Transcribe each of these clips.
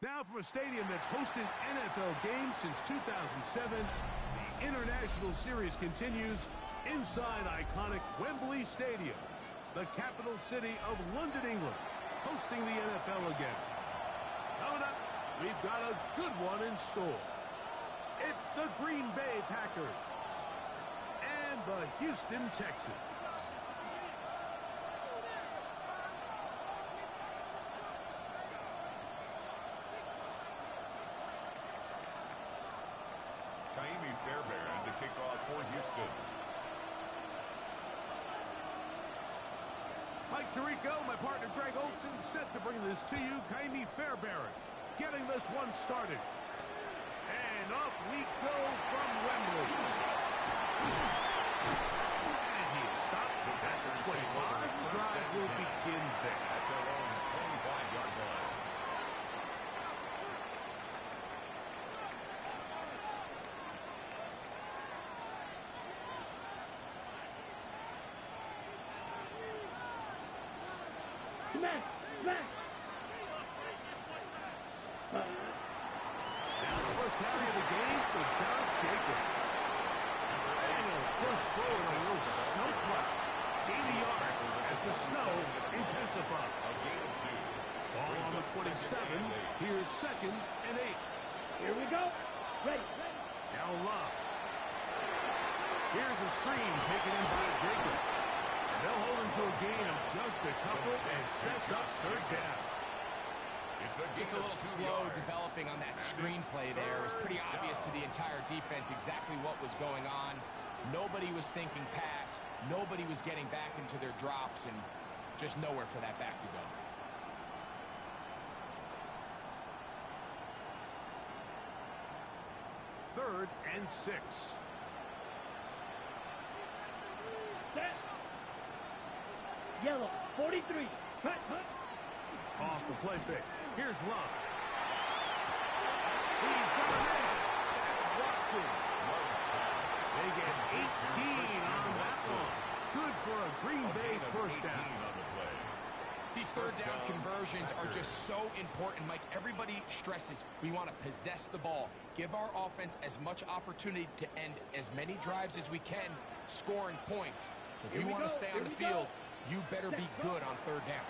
Now from a stadium that's hosted NFL games since 2007, the International Series continues inside iconic Wembley Stadium, the capital city of London, England, hosting the NFL again. Coming up, we've got a good one in store. It's the Green Bay Packers and the Houston Texans. Fairbairn to kick off for Houston. Mike Tirico, my partner Greg Olson, set to bring this to you. Kaimi Fairbairn getting this one started. And off we go from Wembley. And he is stopped at the 25. The drive will begin there. At their own 25-yard line. Now the first carry of the game for Josh Jacobs. And a first throw in a little snow cloud. Gain a yard as the snow intensifies. A gain of 2. Ball on the 27. Here's 2nd and 8. Here we go. Ready. Now Love. Here's a screen taken in by Jacobs. And they'll hold him to a gain of just a couple and sets up 3rd down. Just a little slow developing on that screenplay there. It was pretty obvious to the entire defense exactly what was going on. Nobody was thinking pass. Nobody was getting back into their drops, and just nowhere for that back to go. Third and 6. Set. Yellow, 43. Cut. Off the play fake. Here's Love. He's got it. That's Watson. They get 18 on that one. Good for a Green Bay first down. These third down conversions are just so important, Mike. Everybody stresses we want to possess the ball, give our offense as much opportunity to end as many drives as we can, scoring points. So if you want to stay on the field, you better be good on third down.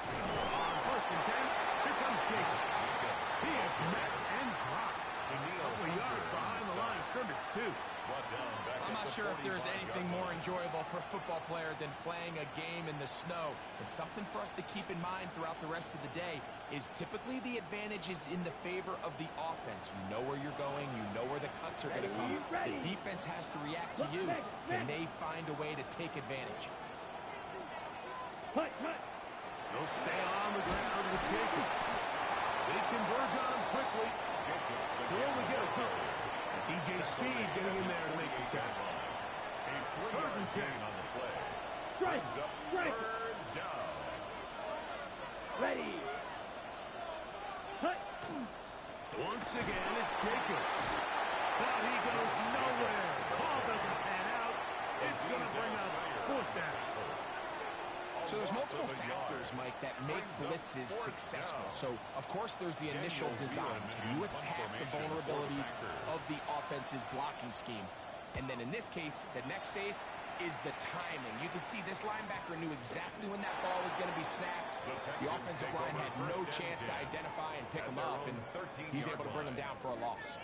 On 1st and 10, here comes Jacobs. He is met and dropped. A couple of yards behind the line of scrimmage, too. I'm not sure if there's anything more enjoyable for a football player than playing a game in the snow. And something for us to keep in mind throughout the rest of the day is typically the advantage is in the favor of the offense. You know where you're going. You know where the cuts are going to come. The defense has to react to you. Can they find a way to take advantage? They'll stay on the ground with Jacobs. They converge on him quickly. He'll only get a couple. DJ Speed getting in there to make the tackle. 3rd and 10 on the play. Strike. 3rd down. Ready. Cut. Once again, it's Jacobs. But he goes nowhere. Ball doesn't pan out. It's going to bring up 4th down. So there's multiple factors, Mike, that make blitzes successful. So, of course, there's the initial design. Can you attack the vulnerabilities of the offense's blocking scheme? And then in this case, the next phase is the timing. You can see this linebacker knew exactly when that ball was going to be snapped. The offensive line had no chance to identify and pick him up, and he's able to bring him down for a loss.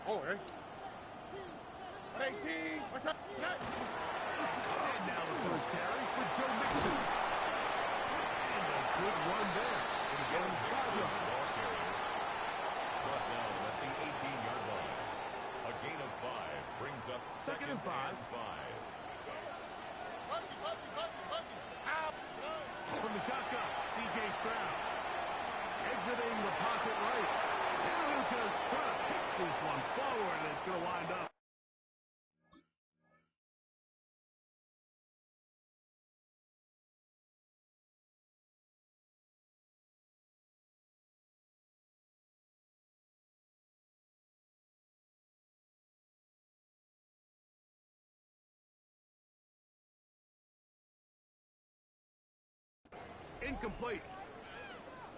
Oh, hey. 18. What's up? And now the first carry for Joe Mixon. And a good run there. And again, 5 yards. Brought down at the 18-yard line. A gain of 5 brings up 2nd and 5. From the shotgun, C.J. Stroud. Exiting the pocket right. And he'll just try to pitch this one forward, and it's going to wind up incomplete.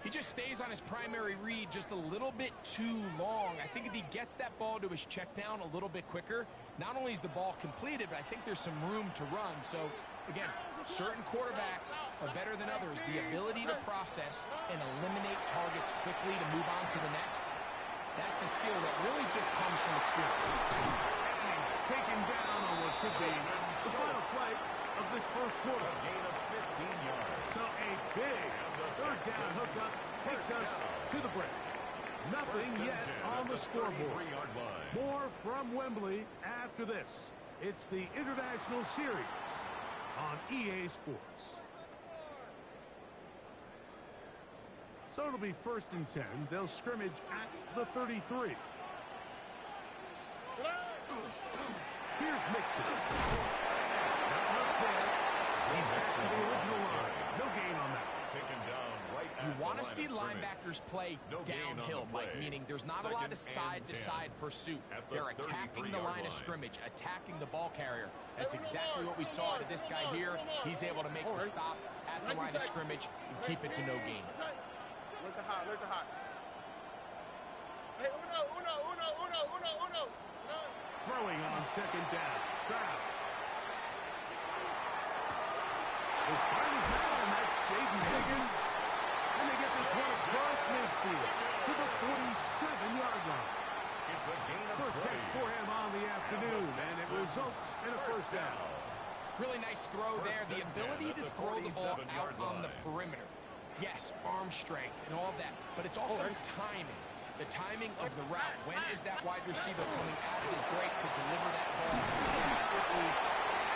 He just stays on his primary read just a little bit too long. I think if he gets that ball to his check down a little bit quicker, not only is the ball completed, but I think there's some room to run. So, again, certain quarterbacks are better than others. The ability to process and eliminate targets quickly to move on to the next, that's a skill that really just comes from experience. And he's taken down on what should be the final play of this first quarter. A gain of 15 yards. So a big third down hookup takes us to the break. Nothing yet on the scoreboard. More from Wembley after this. It's the International Series on EA Sports. So it'll be 1st and 10. They'll scrimmage at the 33. Here's Mixon. Not much there. He's back to the original line. No gain on that. Taken down right at You the want to line see of scrimmage. linebackers play No gain on the downhill, Mike, play. meaning there's not a lot of Second and side-to-side pursuit. at the They're attacking the 33-yard line of line. scrimmage, attacking the ball carrier. That's exactly what we saw out of this guy here. He's able to make the stop at the line of scrimmage and keep it to no gain. Look the hot, look the hot. Hey, uno. Throwing on 2nd down. Stroud. His finds now, and that's Jaden Higgins. And they get this one across midfield to the 47-yard line. It's a gain of First 20. catch for him on the afternoon, and it results in a first down. Really nice throw there. The ability to throw the ball out 47-yard on the line. perimeter. Yes, arm strength and all that, but it's also timing. The timing of the route. When is that wide receiver coming out of his break to deliver that ball accurately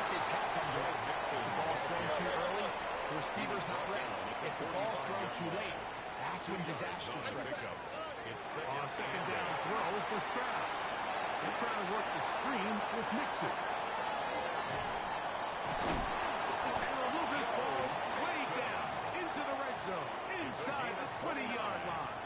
as his head comes over? If the ball's thrown too early, the receiver's not ready. If the ball's thrown too late, that's when disaster strikes. It's On 2nd down throw for Stroud. They're trying to work the screen with Mixon. And they'll move this ball way down into the red zone, inside the 20-yard line.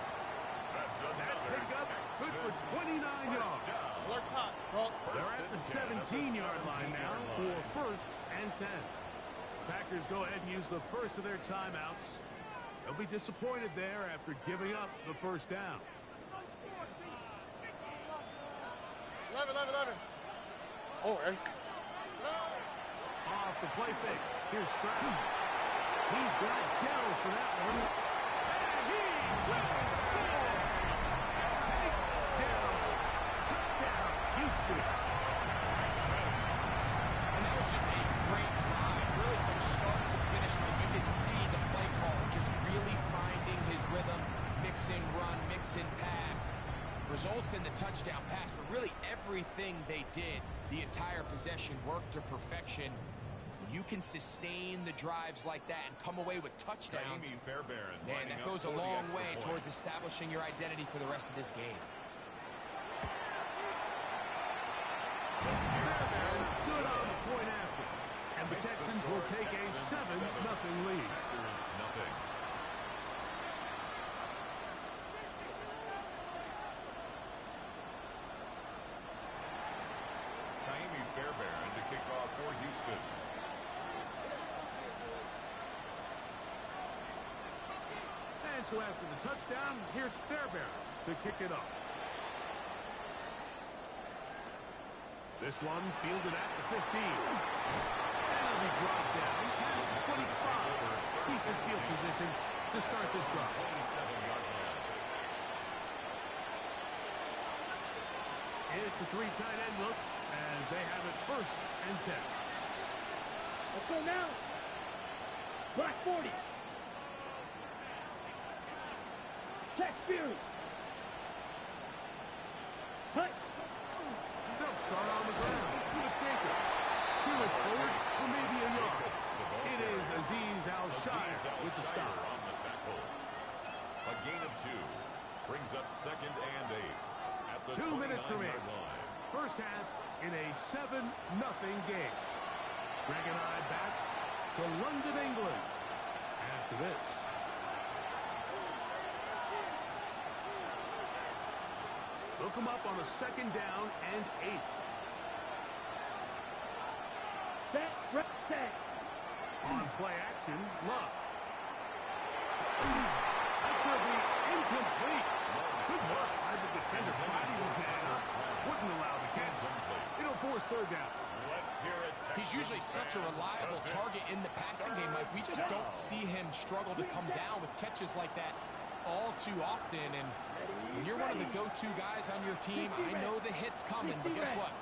That pickup good for 29 yards. Look hot, bro. They're at the 17-yard line now for 1st and 10. Packers go ahead and use the first of their timeouts. They'll be disappointed there after giving up the first down. 11. Oh, hey. Off the play fake. Here's Stroud. He's got Dell for that one. And he will score. Takedown. Touchdown, Houston. And that was just a great drive, really from start to finish. But you could see the play caller just really finding his rhythm, mixing run, mixing pass. Results in the touchdown pass, but really everything they did, the entire possession worked to perfection. When you can sustain the drives like that and come away with touchdowns, man, that goes a long way towards establishing your identity for the rest of this game. Good on the point after. And the Texans will take a 7-0 lead. Nothing. Fairbairn to kick off for Houston. And so after the touchdown, here's Fairbairn to kick it off. This one fielded at the 15. And it'll be brought down past the 25. Decent field position to start this drive. 27-yard line. It's a 3 tight end look as they have it 1st and 10. Let's go now. Black 40. Check Fury. Hut. They'll start on the ground with Jacobs. He looks forward for maybe a yard. It is Azeez Al-Shire with the stop. On the tackle. A gain of 2 brings up 2nd and 8 at the 2 minutes 29-yard remaining. line. First half in a 7-0 game. Greg and I back to London, England after this. Look them up on a 2nd down and 8. Set, set. On play action, Love. That's going to be incomplete. Good work by the defender. Body was man up. Wouldn't allow the catch. It'll force third down. Let's hear it. He's usually such a reliable target in the passing game, Mike. We just don't see him struggle to come down with catches like that all too often. And when you're one of the go-to guys on your team, I know the hit's coming, but guess what?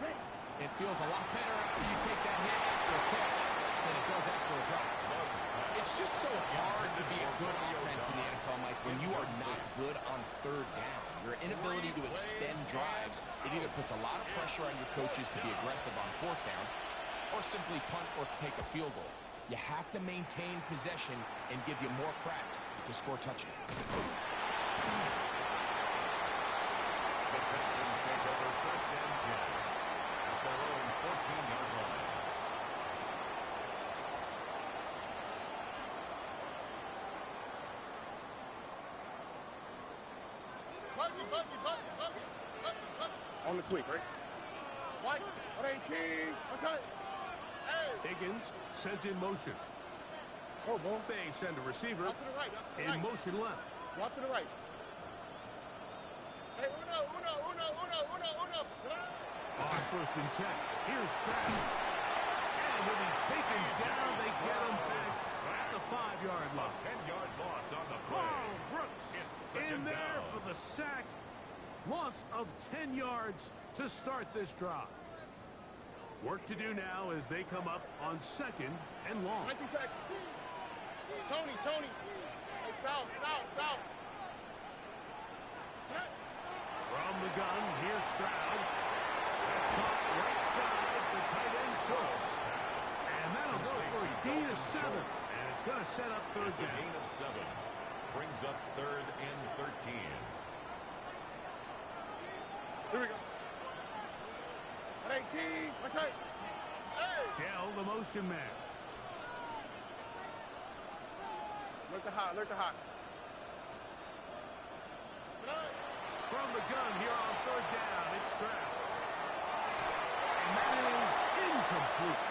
It feels a lot better after you take that hit after a catch than it does after a drop. It's just so hard to be a good offense in the NFL, Mike, when you are not good on third down. Your inability to extend drives, it either puts a lot of pressure on your coaches to be aggressive on fourth down or simply punt or take a field goal. You have to maintain possession and give you more cracks to score touchdowns. The Texans take over first and 10 at their own 14-yard line. On the quick, right? White, 18. What's that? Hey. Higgins sent in motion. Oh, boy. They send a receiver Out to the right. Out to the in right. motion left. Out to the right. Hey, uno. On first and 10. Here's Stroud. And he'll be taken down. They get him back at the 5-yard line. 10-yard loss on the play. Carl Brooks in there down. for the sack. Loss of 10 yards to start this drive. Work to do now as they come up on second and long. Tony. Hey, south. From the gun, here's Stroud. That's caught right side, the tight end short. And that'll go for a gain of 7. And it's going to set up third It's a down. gain of 7. Brings up third and 13. Here we go. 18. What's that? Hey. Dell, the motion man. Look the hot. From the gun here on third down, it's Stroud. And that is incomplete.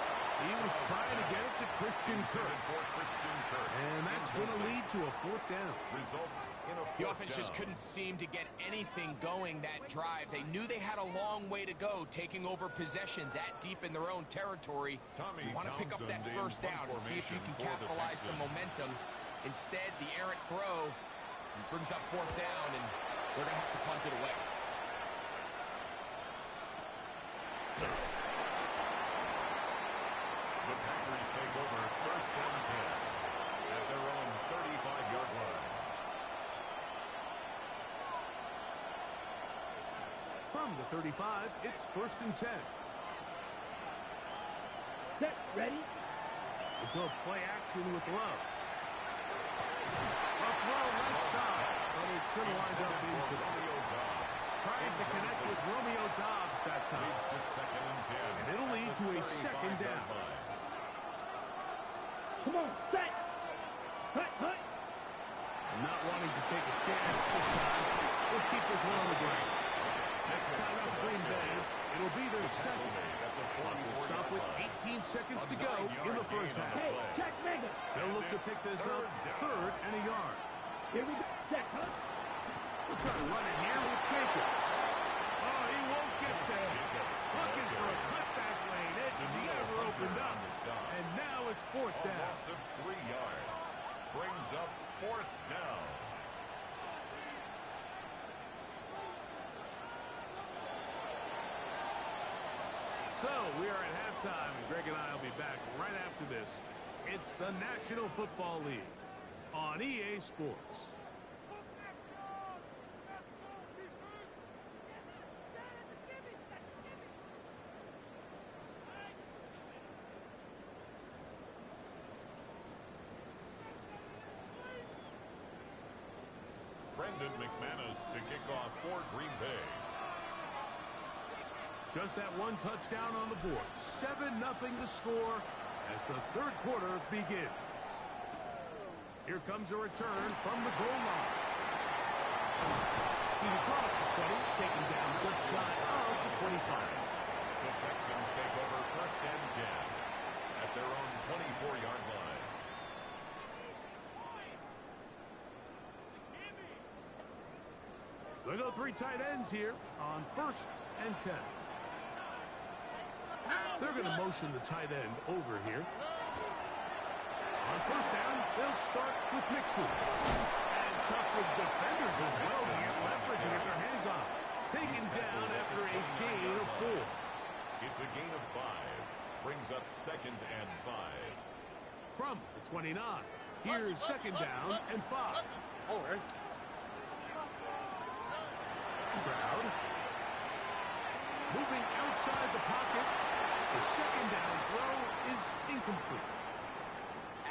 He was trying to get it to Christian Kirk. And that's going to lead to a fourth down. Results in a The fourth offense down. just couldn't seem to get anything going that drive. They knew they had a long way to go, taking over possession that deep in their own territory. Tommy You want to pick up that Townsend in first down and see if you can formation for the capitalize some Texans. momentum. Instead, the errant throw brings up fourth down, and they're going to have to punt it away. The Packers take over first and 10 at their own 35-yard line. From the 35, it's first and 10. Set. Ready? We'll go play action with Love. A throw left side, but it's going to wind up into Romeo Dobbs. trying to connect with Romeo Dobbs that time. Leads to second and 10. And it'll lead to a second down. Come on. Set. Hut. Not wanting to take a chance this time. We'll keep this one on the ground. Next time up Green Bay, it'll be their second. Clock will stop with 18 seconds to go in the first half. Hey, check mega. They'll look to pick this up third and a yard. Here we go. Set. Hut. We'll try to run it here with Jacobs. Oh, he won't get there. Looking for a cutback lane. It never opened up. And now it's fourth A down. loss of 3 yards. Brings up fourth down. So we are at halftime, and Greg and I will be back right after this. It's the National Football League on EA Sports. Brendan McManus to kick off for Green Bay. Just that one touchdown on the board. 7-0 to score as the third quarter begins. Here comes a return from the goal line. He's across the 20, taking down just shy of the 25. The Texans take over first and 10 at their own 24-yard line. They go 3 tight ends here on 1st and 10. They're going to motion the tight end over here. On 1st down, they'll start with Mixon. And tough with defenders as well to get leverage and get their hands on. Taken down after a gain of 4. It's a gain of 5. Brings up 2nd and 5. From the 29, here's 2nd down and 5. All right. Stroud. Moving outside the pocket. The 2nd down throw is incomplete.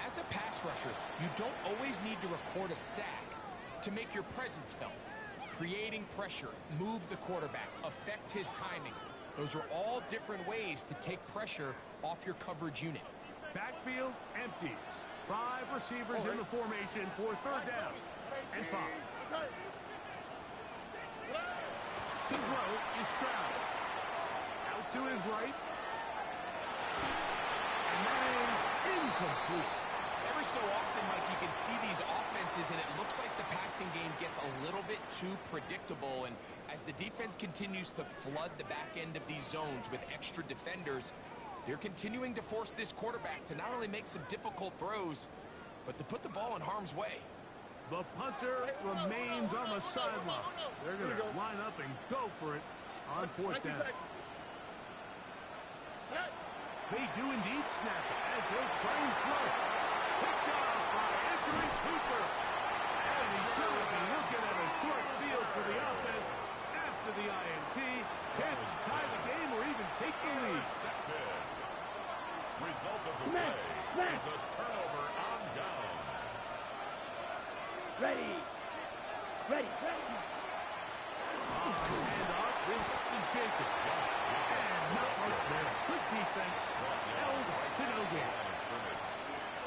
As a pass rusher, you don't always need to record a sack to make your presence felt. Creating pressure, move the quarterback, affect his timing. Those are all different ways to take pressure off your coverage unit. Backfield empties. 5 receivers in the formation for 3rd down and 5. To throw is Stroud. Out to his right. And that is incomplete. Every so often, Mike, you can see these offenses, and it looks like the passing game gets a little bit too predictable. And as the defense continues to flood the back end of these zones with extra defenders, they're continuing to force this quarterback to not only make some difficult throws, but to put the ball in harm's way. The punter remains on the sideline. They're going to line up and go for it on 4th down. They do indeed snap it as they'll try and throw it. Picked off by Anthony Cooper. And he's going to be looking at a short field for the offense after the INT. Can't tie the game or even take the lead. Result of the play is a turnover on downs. Ready. Ready. Handoff. This is Jacob. And not much there. Good defense. Held to no gain.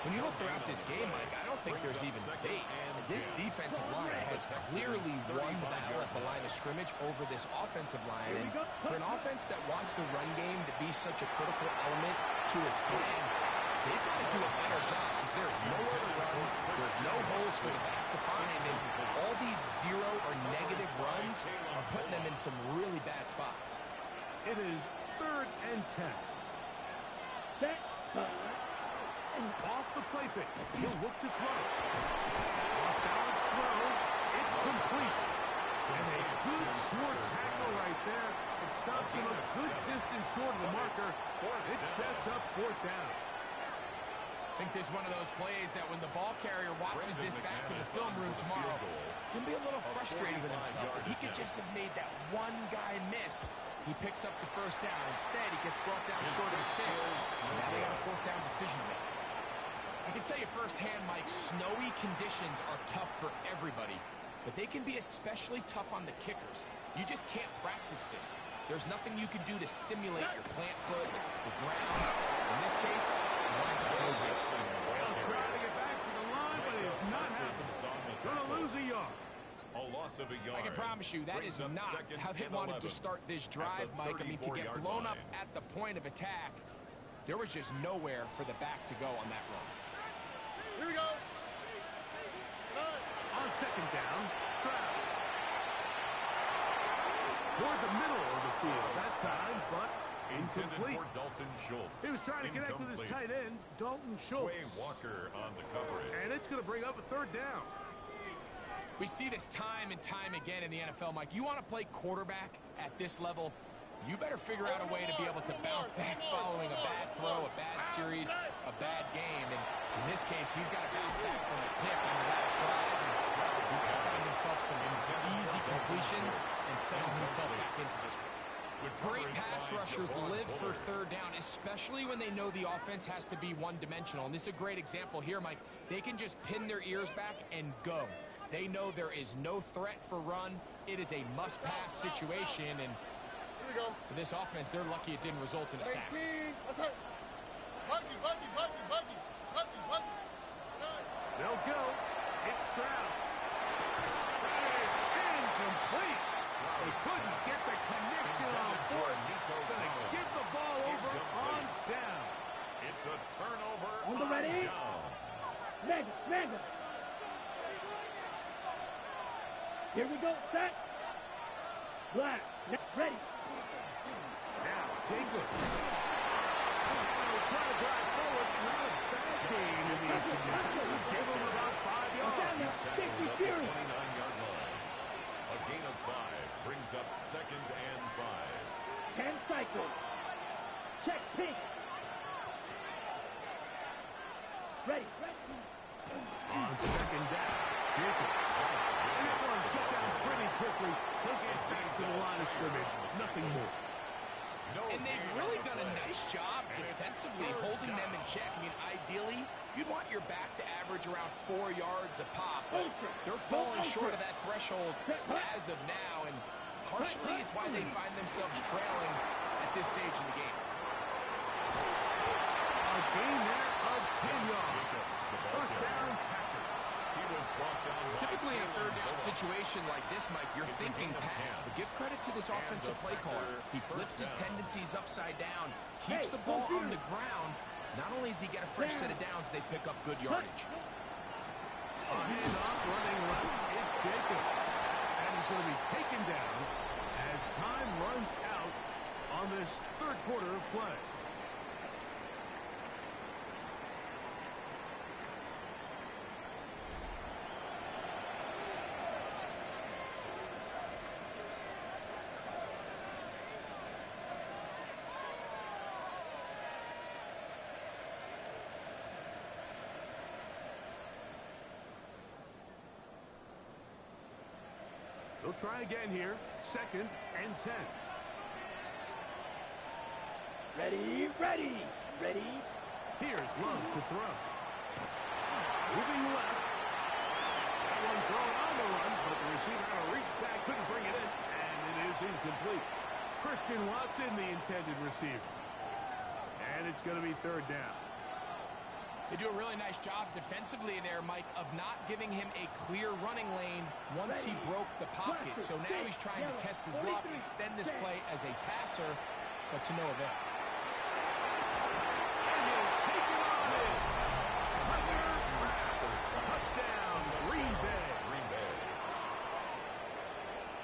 When you look throughout this game, Mike, I don't think there's even debate. This defensive line has clearly won the battle at the line of scrimmage over this offensive line. And for an offense that wants the run game to be such a critical element to its plan, they've got to do a better job because there's nowhere to run. There's no holes for the back to find. And all these 0 or negative runs are putting them in some really bad spots. It is 3rd and 10. Set. Off the play fake. He'll look to throw. Off balance throw. It's complete. And a good short tackle right there. It stops him a good distance short of the marker. It sets up 4th down. I think there's one of those plays that when the ball carrier watches this back in the film room tomorrow, he's going to be a little frustrated with himself. If he could just have made that one guy miss, he picks up the 1st down. Instead, he gets brought down short of the sticks. And now they got a 4th down decision to make. I can tell you firsthand, Mike, snowy conditions are tough for everybody, but they can be especially tough on the kickers. You just can't practice this. There's nothing you can do to simulate your plant foot, the ground. In this case, it lines up no good. They'll try to get back to the line, but it's not happening. Going to lose a yard. A loss of a yard. I can promise you that is not how they wanted to start this drive, Mike. I mean, to get blown up at the point of attack, there was just nowhere for the back to go on that run. Here we go. On 2nd down, Stroud. Toward the middle of the field that time, but incomplete. For Dalton Schultz. He was trying to connect with his tight end, Dalton Schultz. Quay Walker on the coverage. And it's going to bring up a 3rd down. We see this time and time again in the NFL, Mike. You want to play quarterback at this level, you better figure out a way to be able to bounce back following a bad throw, a bad series, a bad game. And in this case, he's got to bounce back from a pick on the last drive. He's got to find himself some easy completions and settle himself back into this one. Great pass rushers live for 3rd down, especially when they know the offense has to be one-dimensional. And this is a great example here, Mike. They can just pin their ears back and go. They know there is no threat for run. It is a must-pass situation, and for this offense, they're lucky it didn't result in a sack. They'll go. It's Stroud. That is incomplete. They couldn't get the connection on 4th. Going to give the ball over on down. It's a turnover On the ready. down. Mega. Here we go. Set. Black. Ready. Now, Jacobs. Try to drive forward. Not a bad game in these conditions. Give him about 5 yards. Tackled up the 29-yard line. A gain of 5 brings up 2nd and 5. 10 cycles. Check pink. Ready. On 2nd down, Jacobs. And that one shut down pretty quickly. He'll get back to the line of scrimmage. Nothing more. And they've really done a nice job defensively holding them in check. I mean, ideally, you'd want your back to average around 4 yards a pop. But they're falling short of that threshold as of now, and partially it's why they find themselves trailing at this stage in the game. A gain there of 10 yards. First down, Packers. He was brought down. Typically in a third down situation like this, Mike, you're thinking pass, but give credit to this offensive play caller. He flips his tendencies upside down, keeps the ball on the ground. Not only does he get a fresh set of downs, they pick up good yardage. A handoff running left. It's Jacobs. And he's going to be taken down as time runs out on this third quarter of play. They'll try again here. 2nd and 10. Ready. Ready. Here's Love to throw. Moving left. That one thrown on the run, but the receiver had to reach back, couldn't bring it in, and it is incomplete. Christian Watson, the intended receiver. And it's going to be 3rd down. They do a really nice job defensively there, Mike, of not giving him a clear running lane once he broke the pocket. So now he's trying to test his luck, extend this play as a passer, but to no avail. And he'll take it on in. Touchdown, Green Bay.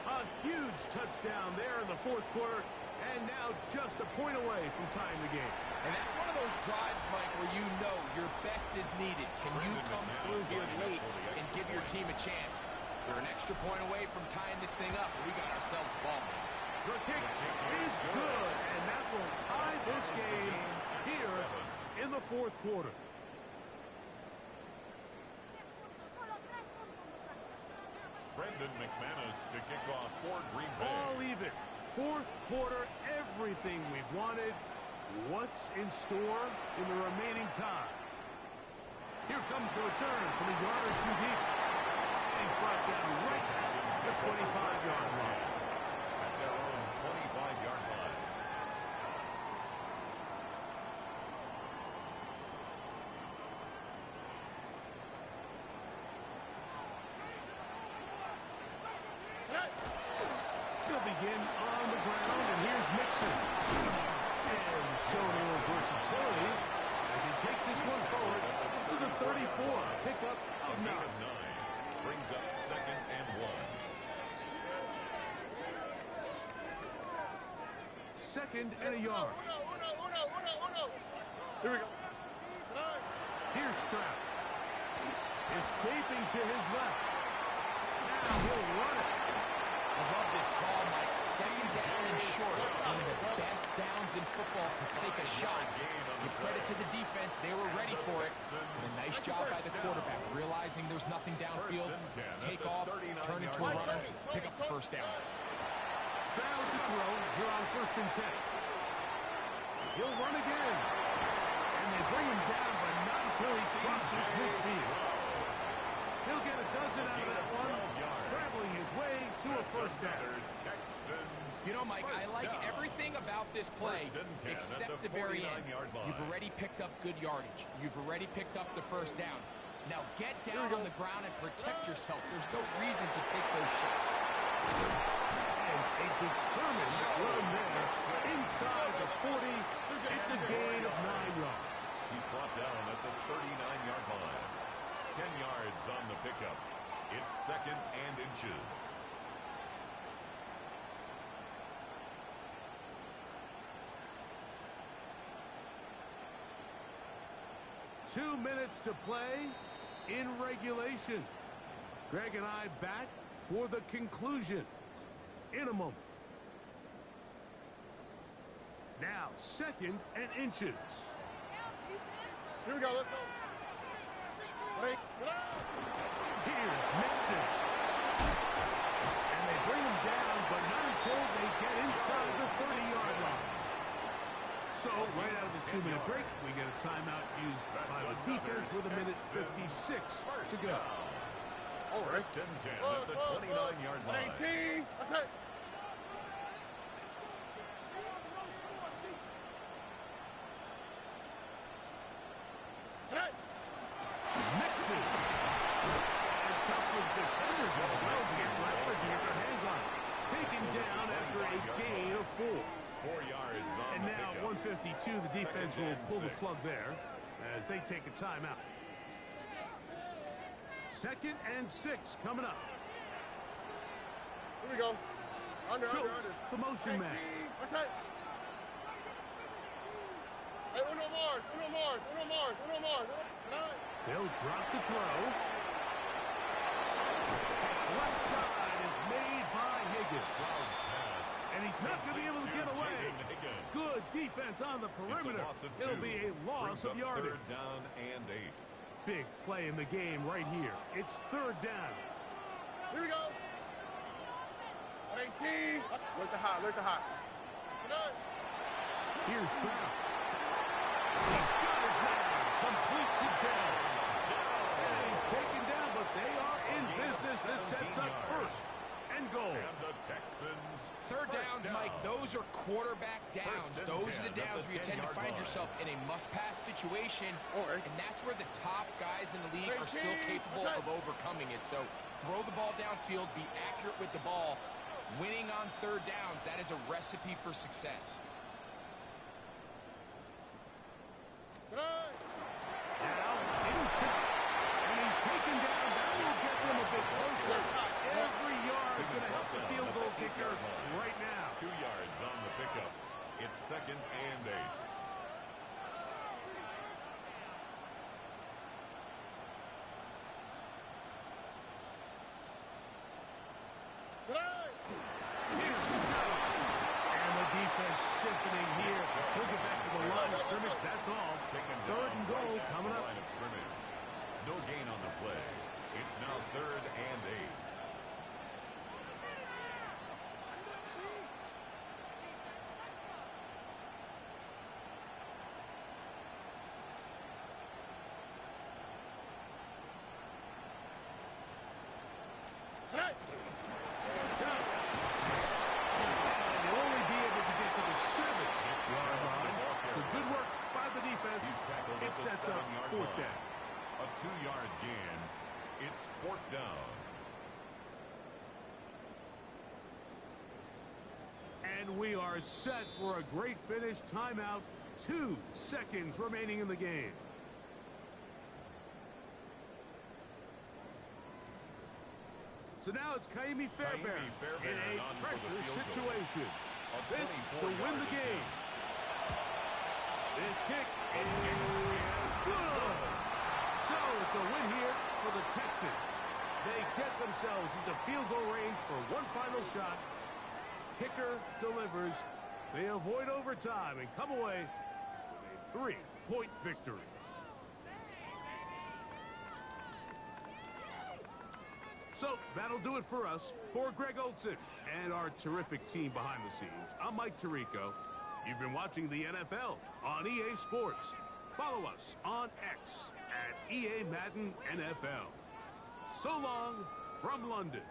A huge touchdown there in the 4th quarter, and now just a point away from tying the game. And that's one of those drives, Mike, where you know your best is needed. Can you come through here late and give your team a chance? They're an extra point away from tying this thing up. We got ourselves a ball. The kick is good, and that will tie this game here in the 4th quarter. Brendan McManus to kick off for Green Bay. All even. 4th quarter, everything we've wanted. What's in store in the remaining time? Here comes the return from the yard or two deep. And he's brought down right at the 25-yard line. At their own 25-yard line. They'll begin on the ground, and here's Mixon. And showing a little versatility as he takes this one forward to the 34. Pickup of 9. Brings up 2nd and 1. 2nd and a yard. Here we go. Here's Stroud. Escaping to his left. Now he'll run it. I love this call, Mike. 2nd down and short. One of the best downs in football to take a shot. Give credit to the defense. They were ready for it. And a nice job by the quarterback, realizing there's nothing downfield. Take off, turn into a runner, pick up the 1st down. Stroud to throw here on 1st and 10. He'll run again. And they bring him down, but not until he crosses midfield. He'll get a dozen out of that one, scrambling his way to a 1st down. You know, Mike, I like everything about this play except the very end. You've already picked up good yardage. You've already picked up the 1st down. Now get down on the ground and protect yourself. There's no reason to take those shots. And a determined run there inside the 40. It's a gain of 9 yards. He's brought down at the 39-yard line. 10 yards on the pickup. It's 2nd and inches. 2 minutes to play in regulation. Greg and I back for the conclusion in a moment. Now, 2nd and inches. Here we go. Let's go. Wait. Here's Mixon. And they bring him down, but not until they get inside the 30-yard line. So, right out of this 2-minute break, we get a timeout used by the defense with 1:56 to go. All right. 1st and 10 at the 29-yard line. 18. That's it. Mixon. And tough with defenders as well to get leverage and get their hands on it. Taken down after a gain of 4. 4 yards on And the now, pickup. 1:52, the defense will pull the plug there as they take a timeout. 2nd and 6 coming up. Here we go. Under. Schultz, the motion man. That's it. Hey, uno more. They'll drop to throw. Left side is made by Higgins. And he's not going to be able to get away. Good defense on the perimeter. It'll be a loss of yardage. 3rd down and 8. Big play in the game right here. It's 3rd down. Here we go. 18. Look the hot. Here's Stroud. He's got his man. Complete to Dell. And he's taken down, but they are in business. This sets up 1st and goal. And the Texans. 3rd downs, Mike, those are quarterback downs. 1st and Those are 10 the downs at where you the tend to 10-yard find line. yourself in a must-pass situation, All right. and that's where the top guys in the league are still capable of overcoming it. So throw the ball downfield, be accurate with the ball. Winning on 3rd downs, that is a recipe for success. Now, it's tipped. And he's taken down. That will get them a bit closer. Every yard is going to help the field goal kicker right now. 2 yards on the pickup. It's 2nd and 8. Here's the shot. And the defense stiffening here. He'll get back to the line of scrimmage. That's all. Taken 3rd down and goal right at coming the up. line of scrimmage. No gain on the play. It's now 3rd and 8. And they'll only be able to get to the 7-yard line. So good work by the defense. He's tackled It at the sets up 7-yard 4th line. down. A 2-yard gain. It's 4th down. And we are set for a great finish. Timeout. 2 seconds remaining in the game. So now it's Kaimi Fairbairn in a on for the pressure field goal. situation. A This to 24-yard win the game. This kick is good. So it's a win here for the Texans. They get themselves into field goal range for one final shot. Kicker delivers. They avoid overtime and come away with a 3-point victory. So that'll do it for us. For Greg Olson and our terrific team behind the scenes, I'm Mike Tirico. You've been watching the NFL on EA Sports. Follow us on X at EA Madden NFL. So long from London.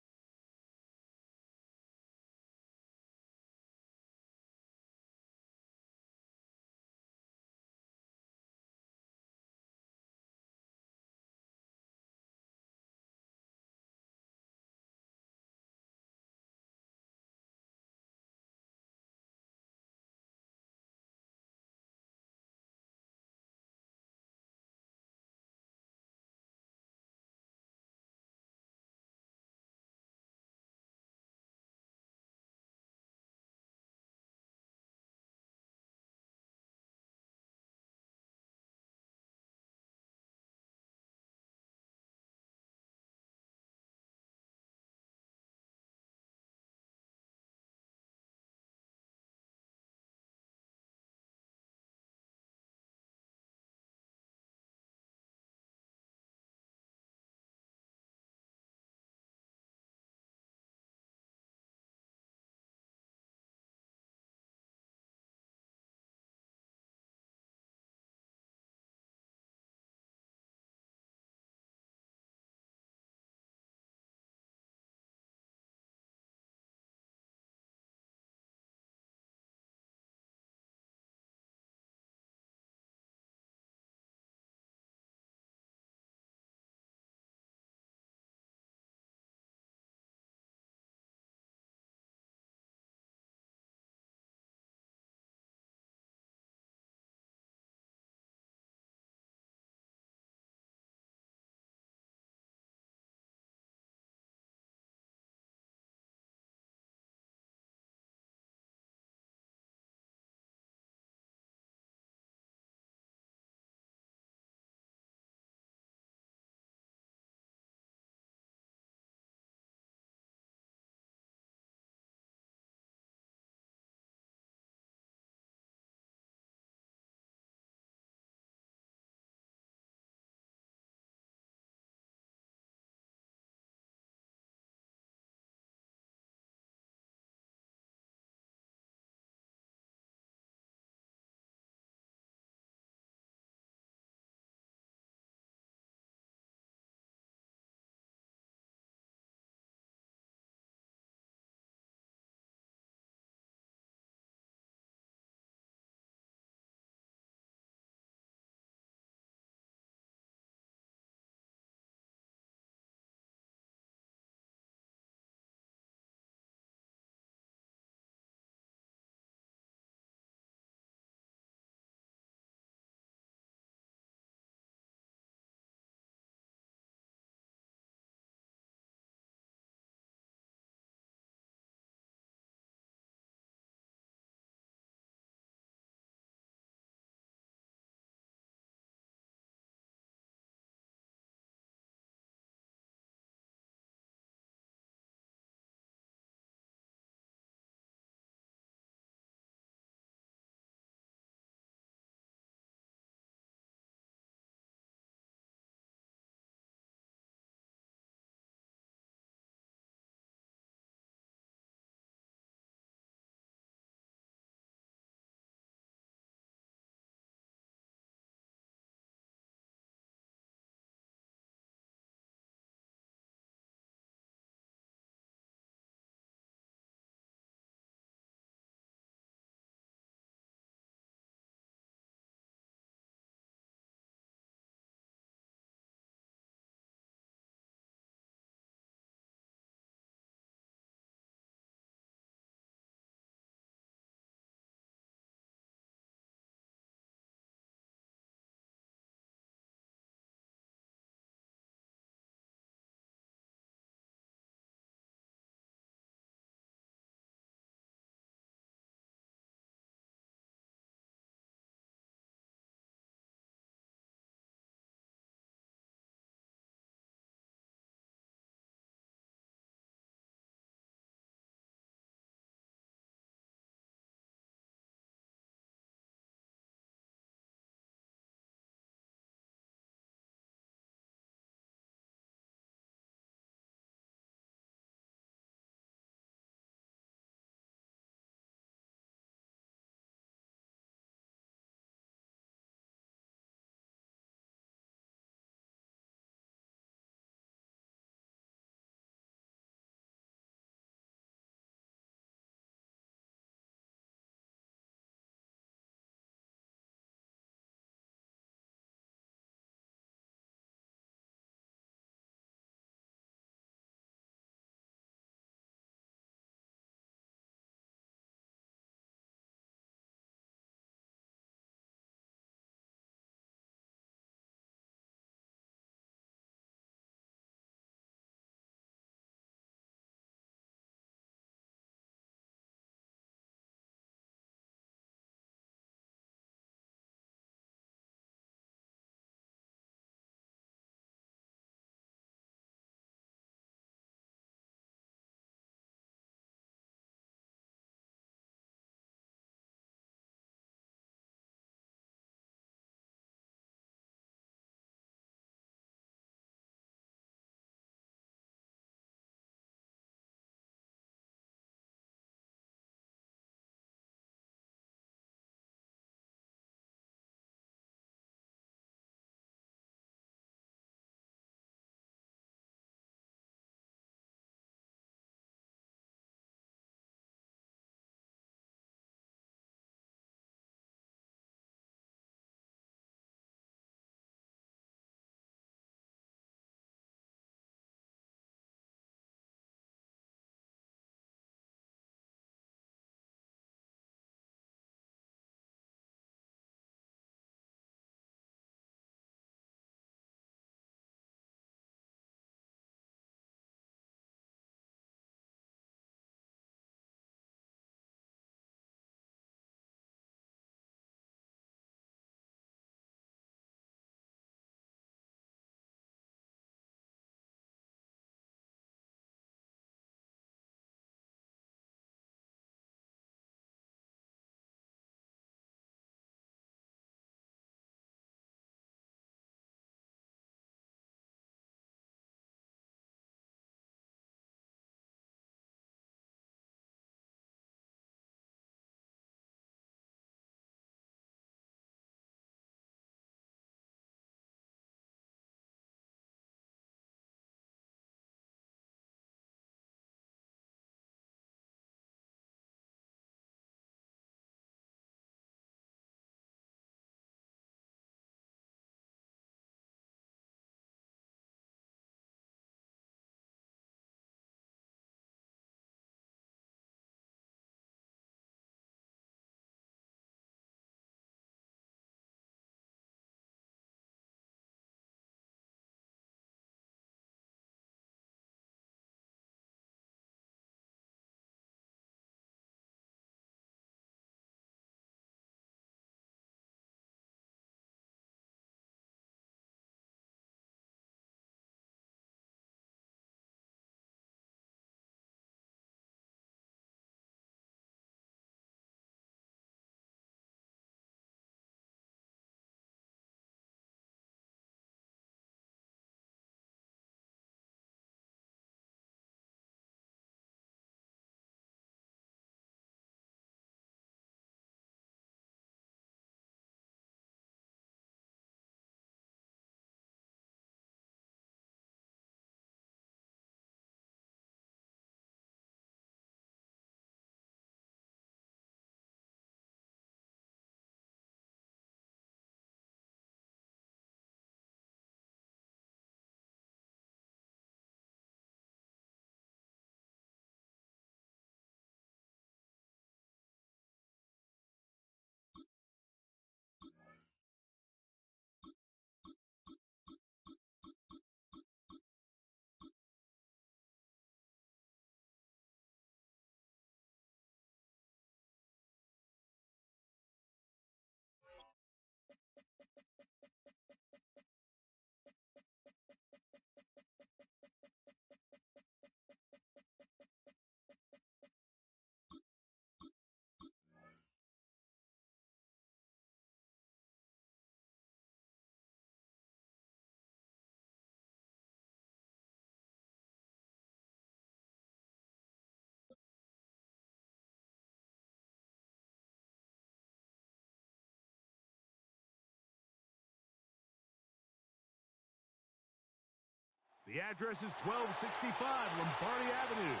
The address is 1265 Lombardi Avenue.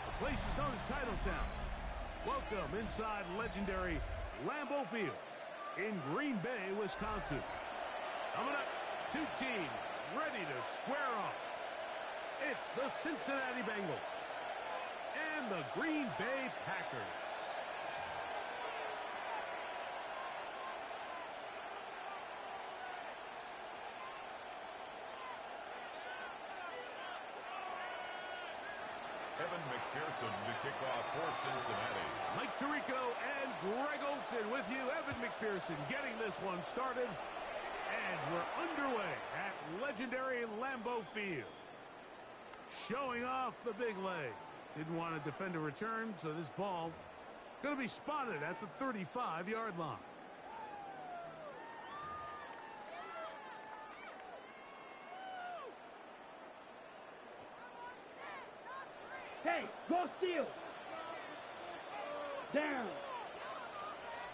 The place is known as Titletown. Welcome inside legendary Lambeau Field in Green Bay, Wisconsin. Coming up, two teams ready to square off. It's the Cincinnati Bengals and the Green Bay Packers. Evan McPherson to kick off for Cincinnati. Mike Tirico and Greg Olson with you. Evan McPherson getting this one started. And we're underway at legendary Lambeau Field. Showing off the big leg. Didn't want to defend a return, so this ball going to be spotted at the 35-yard line. Hey, go steal. Down.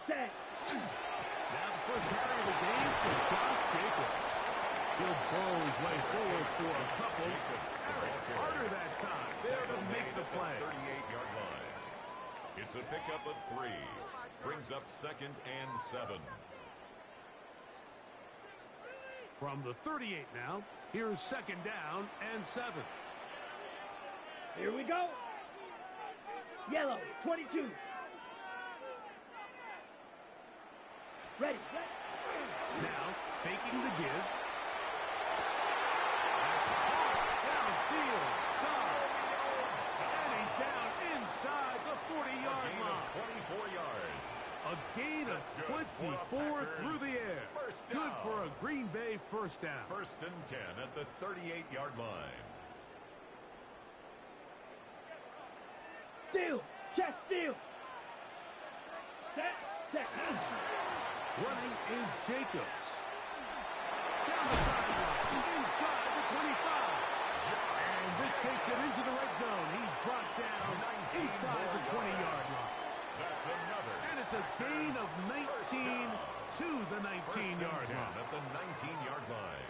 Set. Now the first carry of the game for Josh Jacobs. He'll burrow his way forward for a couple. Harder that time. There to make the play. 38-yard line. It's a pickup of 3. Brings up 2nd and 7. From the 38 now, here's 2nd down and 7. Here we go. Yellow, 22. Ready. Now, faking the give. Downfield. And he's down inside the 40-yard line. 24 yards. A gain of 24 through the air. Good for a Green Bay first down. 1st and 10 at the 38-yard line. Steal. Check steal. Set. Running is Jacobs. Down the sideline, inside the 25. And this takes it into the red zone. He's brought down inside the 20-yard line. That's another. And it's a gain of 19 to the 19-yard line. At the 19-yard line.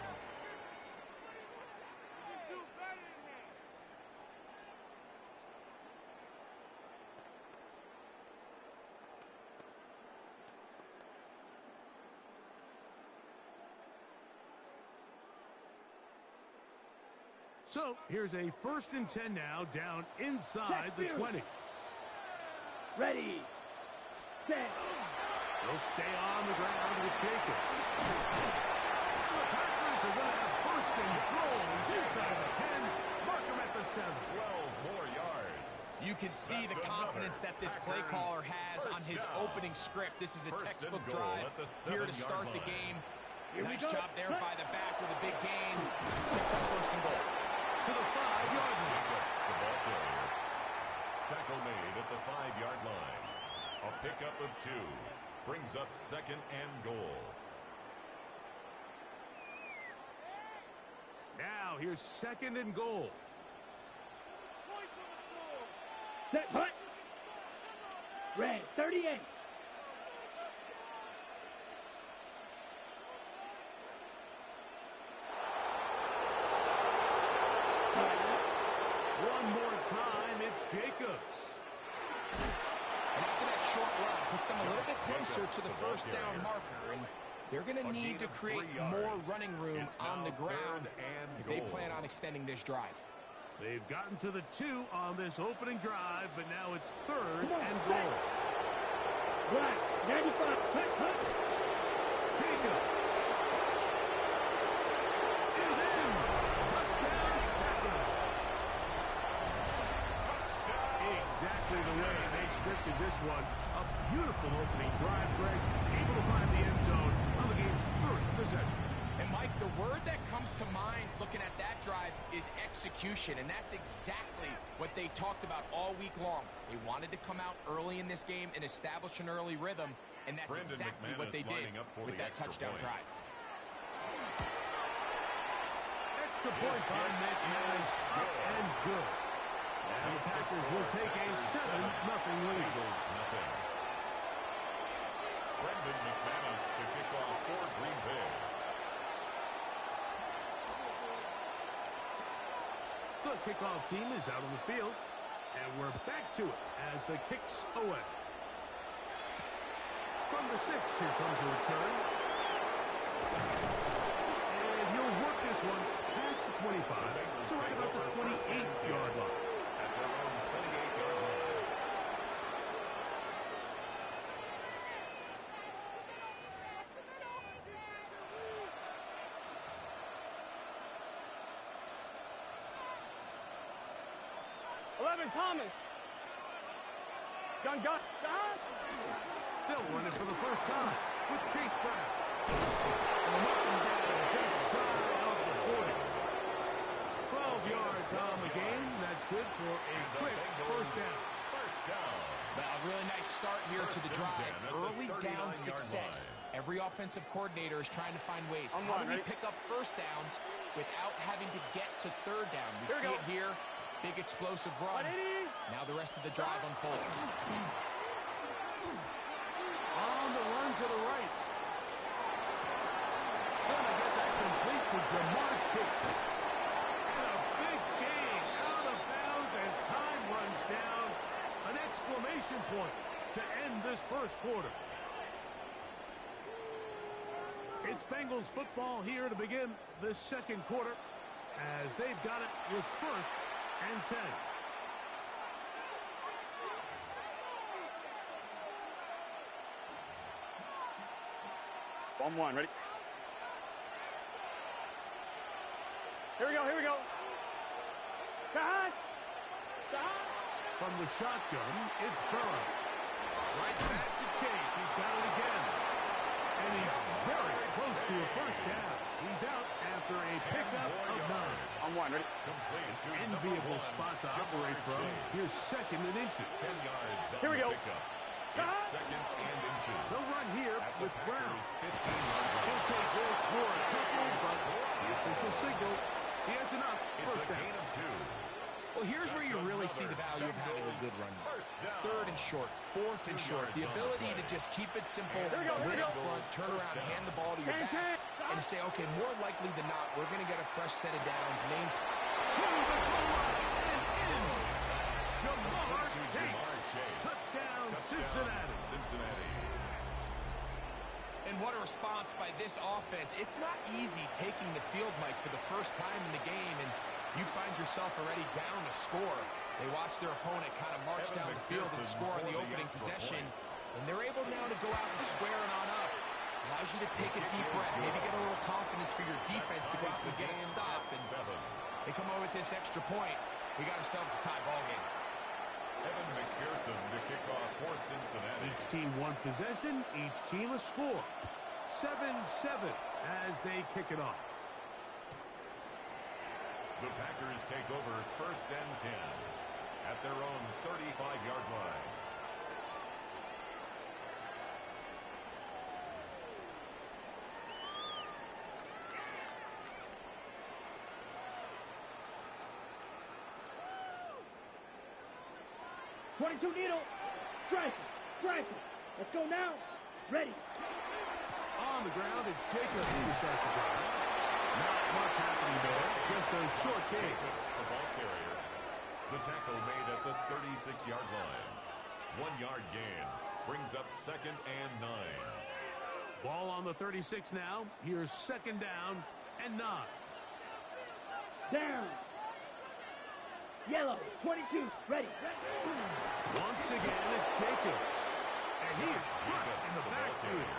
So here's a 1st and 10 now, down inside the 20. Ready. Set. They'll stay on the ground with Jacobs. The Packers are going to have 1st and goal. He's inside the 10. Mark him at the 7. 12 more yards. You can see the confidence that this play caller has on his opening script. This is a textbook drive here to start the game. Nice job there by the back with a big gain. Sets up 1st and goal. To the 5-yard line. The ball carrier. Tackle made at the 5-yard line. A pickup of 2. Brings up 2nd and goal. Now here's 2nd and goal. Set. Hut. Red. 38. One more time, it's Jacobs. And after that short run, puts them a little bit closer to the 1st down marker. And they're going to need to create more running room on the ground if they plan on extending this drive. They've gotten to the 2 on this opening drive, but now it's 3rd and goal. Right. 95. Hut. Jacobs is in. Touchdown, Packers. Exactly the way they scripted this one. A beautiful opening drive, Greg. Able to find the end zone on the game's 1st possession. And, Mike, the word that comes to mind looking at that drive is execution, and that's exactly what they talked about all week long. They wanted to come out early in this game and establish an early rhythm, and that's exactly what they did with that touchdown drive. Extra point by McManus, up and good. And the Packers will take a 7-0 lead. Brendan McManus to kick off for Green Bay. kickoff team is out on the field. And we're back to it as the kick's away. From the 6, here comes a return. And he'll work this one past the 25 to right about the 28-yard line. At their own 28-yard line. Thomas. Gun. They'll run it for the first time with Chase Brown. Knocking down just shy of the 40. 12 yards on the game. That's good for a quick first down. First down. Well, a really nice start here to the drive. Early down success. Every offensive coordinator is trying to find ways. How do we pick up first downs without having to get to third down? We see it here. Big explosive run. Now the rest of the drive unfolds. On the run to the right. Gonna get that complete to U-buttcheeks. And a big gain out of bounds as time runs down. An exclamation point to end this first quarter. It's Bengals football here to begin the second quarter as they've got it with first and 10. One, ready? Here we go. From the shotgun, it's Burrow. Right back to Chase. He's got it again. And he's very close to a first down. He's out after a pickup of 9. On one, ready? Complete to Enviable spot to operate from. Here's second and inches. 10 yards on Here we the go. pickup. It's second and inches. They'll run here At with the Brown. Packers' 15-yard line. He'll take this for a couple, but the official signal, he has enough. It's First a down. gain of 2. Well, here's where you really see the value of having a good run. First down. Third and short, fourth and short. The ability to just keep it simple, win up front, turn around, hand the ball to your back, and to say, okay, more likely than not, we're going to get a fresh set of downs. To the goal line and in. Jamar Chase. Touchdown, Cincinnati. And what a response by this offense. It's not easy taking the field, Mike, for the first time in the game, and you find yourself already down a score. They watch their opponent kind of march down the field and score on the opening possession, and they're able now to go out and square it on up. Allows you to take a deep breath, maybe get a little confidence for your defense to go out and get a stop, and they come over with this extra point. We got ourselves a tie ball game. Evan McPherson to kick off for Cincinnati. Each team one possession, each team a score. 7-7 as they kick it off. The Packers take over first and 10 at their own 35-yard line. .22 needle. Strike it. Let's go now. Ready. On the ground, it's Jacobs to start the drive. Not much happening there. Just a short gain. Jacobs, the ball carrier. The tackle made at the 36-yard line. 1 yard gain. Brings up second and 9. Ball on the 36 now. Here's second down and 9. Down. Yellow. 22. Ready. Once again, it's Jacobs. And he is crushed in the backfield.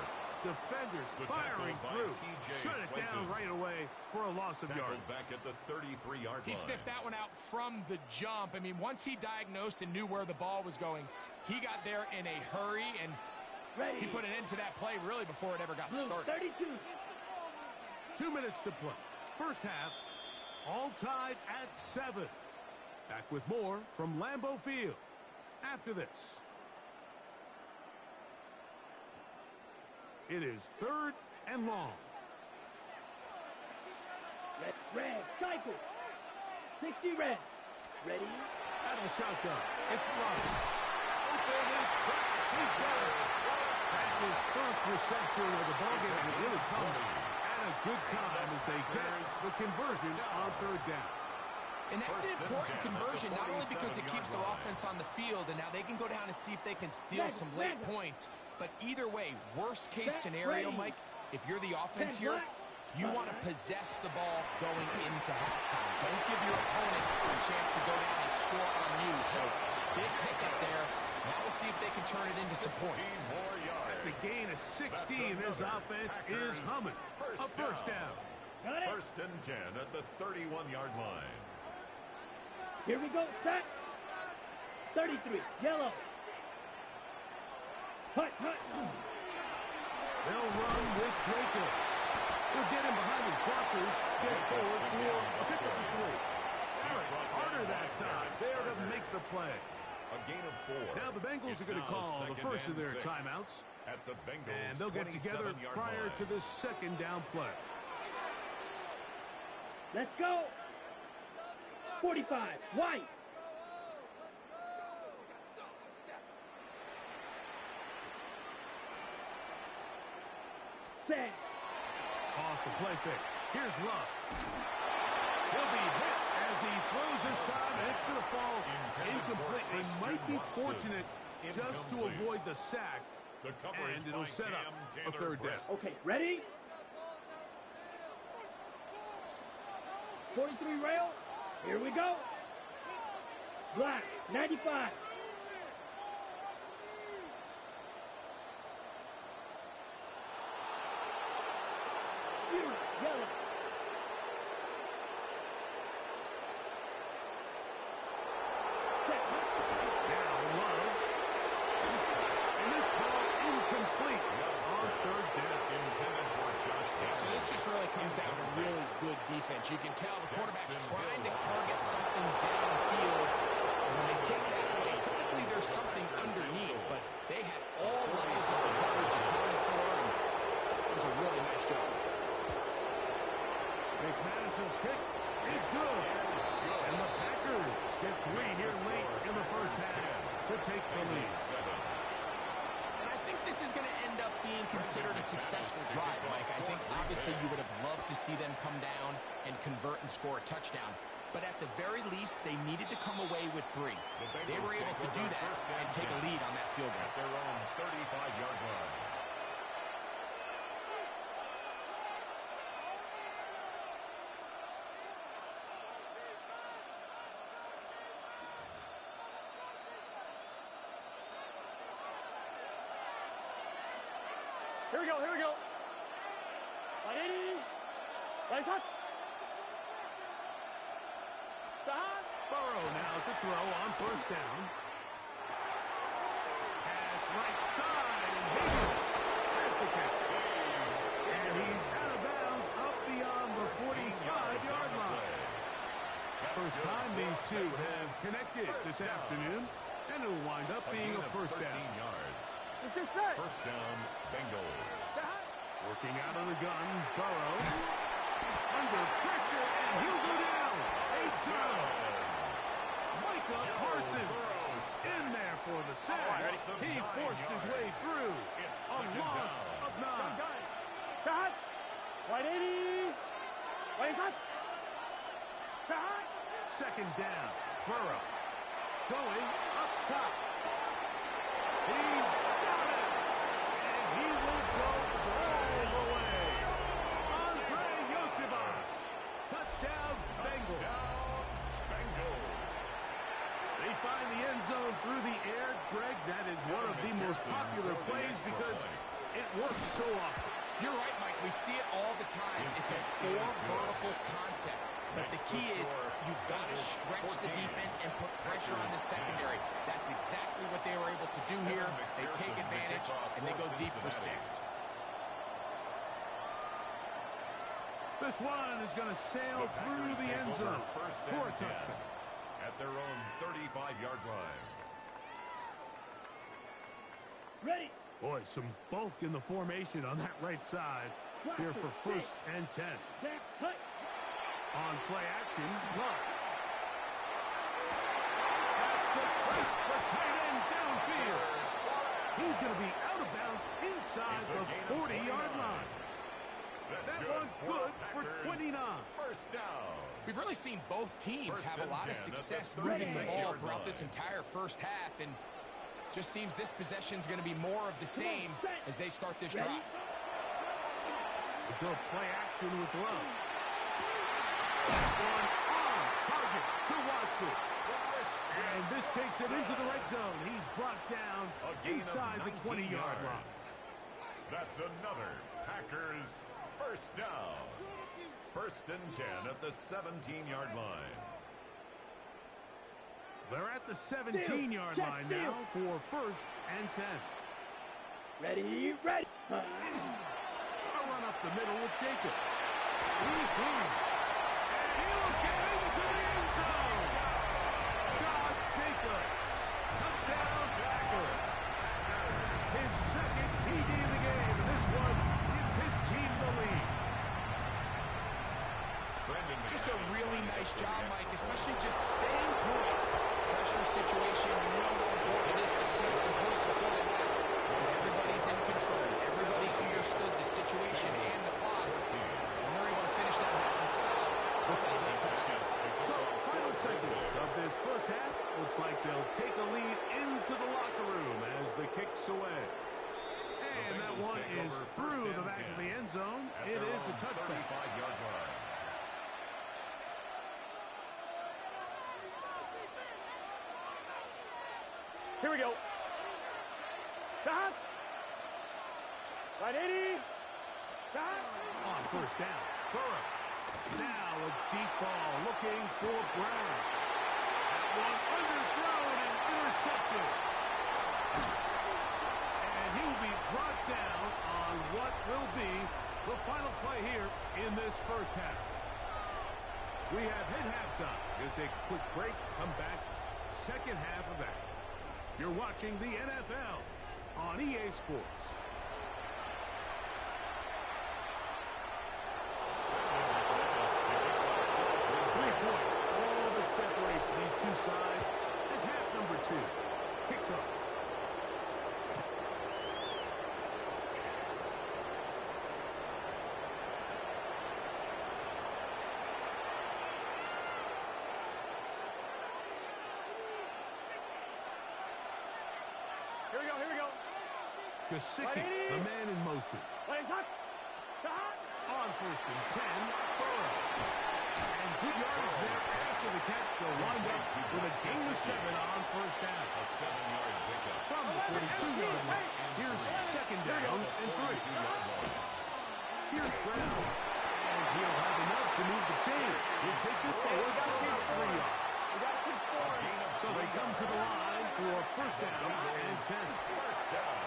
Defenders firing through. Shut it down right away for a loss of yard. Back at the 33-yard line. He sniffed that one out from the jump. I mean, once he diagnosed and knew where the ball was going, he got there in a hurry, and Ready. he put an end to that play really before it ever got Blue, started. 32. 2 minutes to play. First half, all tied at 7. Back with more from Lambeau Field after this. It is third and long. Red. Cycle. 60 red. Ready. Battle shotgun. It's Love. Open is cracked. He's got it. That's his first reception of the ballgame. It really comes at a good time as they get the conversion on third down. And that's an important conversion, not only because it keeps their offense on the field, and now they can go down and see if they can steal some late points. But either way, worst case scenario, Mike, if you're the offense here, you want to possess the ball going into halftime. Don't give your opponent a chance to go down and score on you. So big pickup there. Now we'll see if they can turn it into some points. That's a gain of 16. This offense is humming. A first down. First and 10 at the 31-yard line. Here we go, set. 33, yellow. Hut, hut. They'll run with Dracos. He'll get him behind his blockers, get forward for a pickup of 3. Harder that time. There to make the play. A gain of 4. Now the Bengals are going to call the first of their timeouts. At the Bengals, and they'll get together prior to this second down play. Let's go. 45, White. Set. Off the play fake. Here's Love. He'll be hit as he throws this time, and it's going to fall incomplete. They might be fortunate just to avoid the sack, and it'll set up a third down. Okay, ready? 43 rail. Here we go. Black, 95. Yellow. Now Love. And this ball incomplete on third down. Intended for Josh. So this just really comes down to really good defense. You can tell the quarterback's trying to target something downfield. And when they take that away, typically there's something underneath, but they had all levels of the coverage accounted for, and it was a really nice job. McManus's kick is good. And the Packers get 3 here late in the first half to take the lead. And I think this is going to end up being considered a successful drive, Mike. I think obviously you would have loved to see them come down and convert and score a touchdown. But at the very least, they needed to come away with 3. They were able to do that and take a lead on that field goal. At their own 35-yard line. Here we go, here we go. 180. Nice hot. Burrow now to throw on first down. Pass right side, and Higgins has the catch. And he's out of bounds up beyond the 45-yard line. First time these two have connected this afternoon, and it'll wind up being a first down. Let's get set. First down, Bengals. Working out of the gun, Burrow. Under pressure, and he'll go down. A throw. Micah Parsons in there for the sack. He forced his way through. A loss of 9. Cut. 180. Nice hot. Cut. Second down. Burrow going up top. He's got it. And he will go all the way. Andre Yosibach. Touchdown, Bengals. They find the end zone through the air. Greg, that is one of the most popular plays because it works so often. You're right, Mike. We see it all the time. It's a 4 vertical concept. But the key is you've got to stretch the defense and put pressure on the secondary. That's exactly what they were able to do here. They take advantage, and they go deep for 6. This one is going to sail through the end zone for a touchdown. At their own 35-yard line. Ready. Boy, some bulk in the formation on that right side here for first and 10. Back, cut. On play action, Love. That's the quick for tight end downfield. He's going to be out of bounds inside the 40-yard line. That one good for 29. First down. We've really seen both teams have a lot of success moving the ball throughout this entire first half, and just seems this possession's going to be more of the same as they start this drive. They'll play action with Love. That one on target to Watson. And this takes him into the red zone. He's brought down inside the 20-yard line. That's another Packers first down. First and 10 at the 17-yard line. They're at the 17-yard line now for first and 10. Ready, ready. A run up the middle with Jacobs. And he'll get into the end zone. Josh Jacobs. Touchdown, Packers. His second TD of the game, and this one gives his team the lead. Just a really nice job, Mike, especially just staying poised. Pressure situation, you know how important it is to steal some points before the half. Everybody's in control. Everybody understood the situation and the clock. And they're able to finish that half in style with that late touchdown. So, final seconds of this first half. Looks like they'll take a lead into the locker room as the kick's away. And that one is through the back of the end zone. It is a touchback. Here we go. Stop. Right 80. Stop. On first down, Burrow. Now a deep ball looking for Brown. That one underthrown and intercepted. And he'll be brought down on what will be the final play here in this first half. We have hit halftime. Going to take a quick break, come back, second half of action. You're watching the NFL on EA Sports. 3 points, all that separates these two sides as half number 2 kicks off. Here we go. Gesicki, the man in motion. On first and 10, Burrow. And good yardage there after the catch. They'll wind up with a gain of 7 on first down. A 7-yard pickup. From the 42-yard line, here's second down and 3. Here's Brown. And he'll have enough to move the chain. He'll take this forward for about 3 yards. So they come to the line for first down and 10. First down.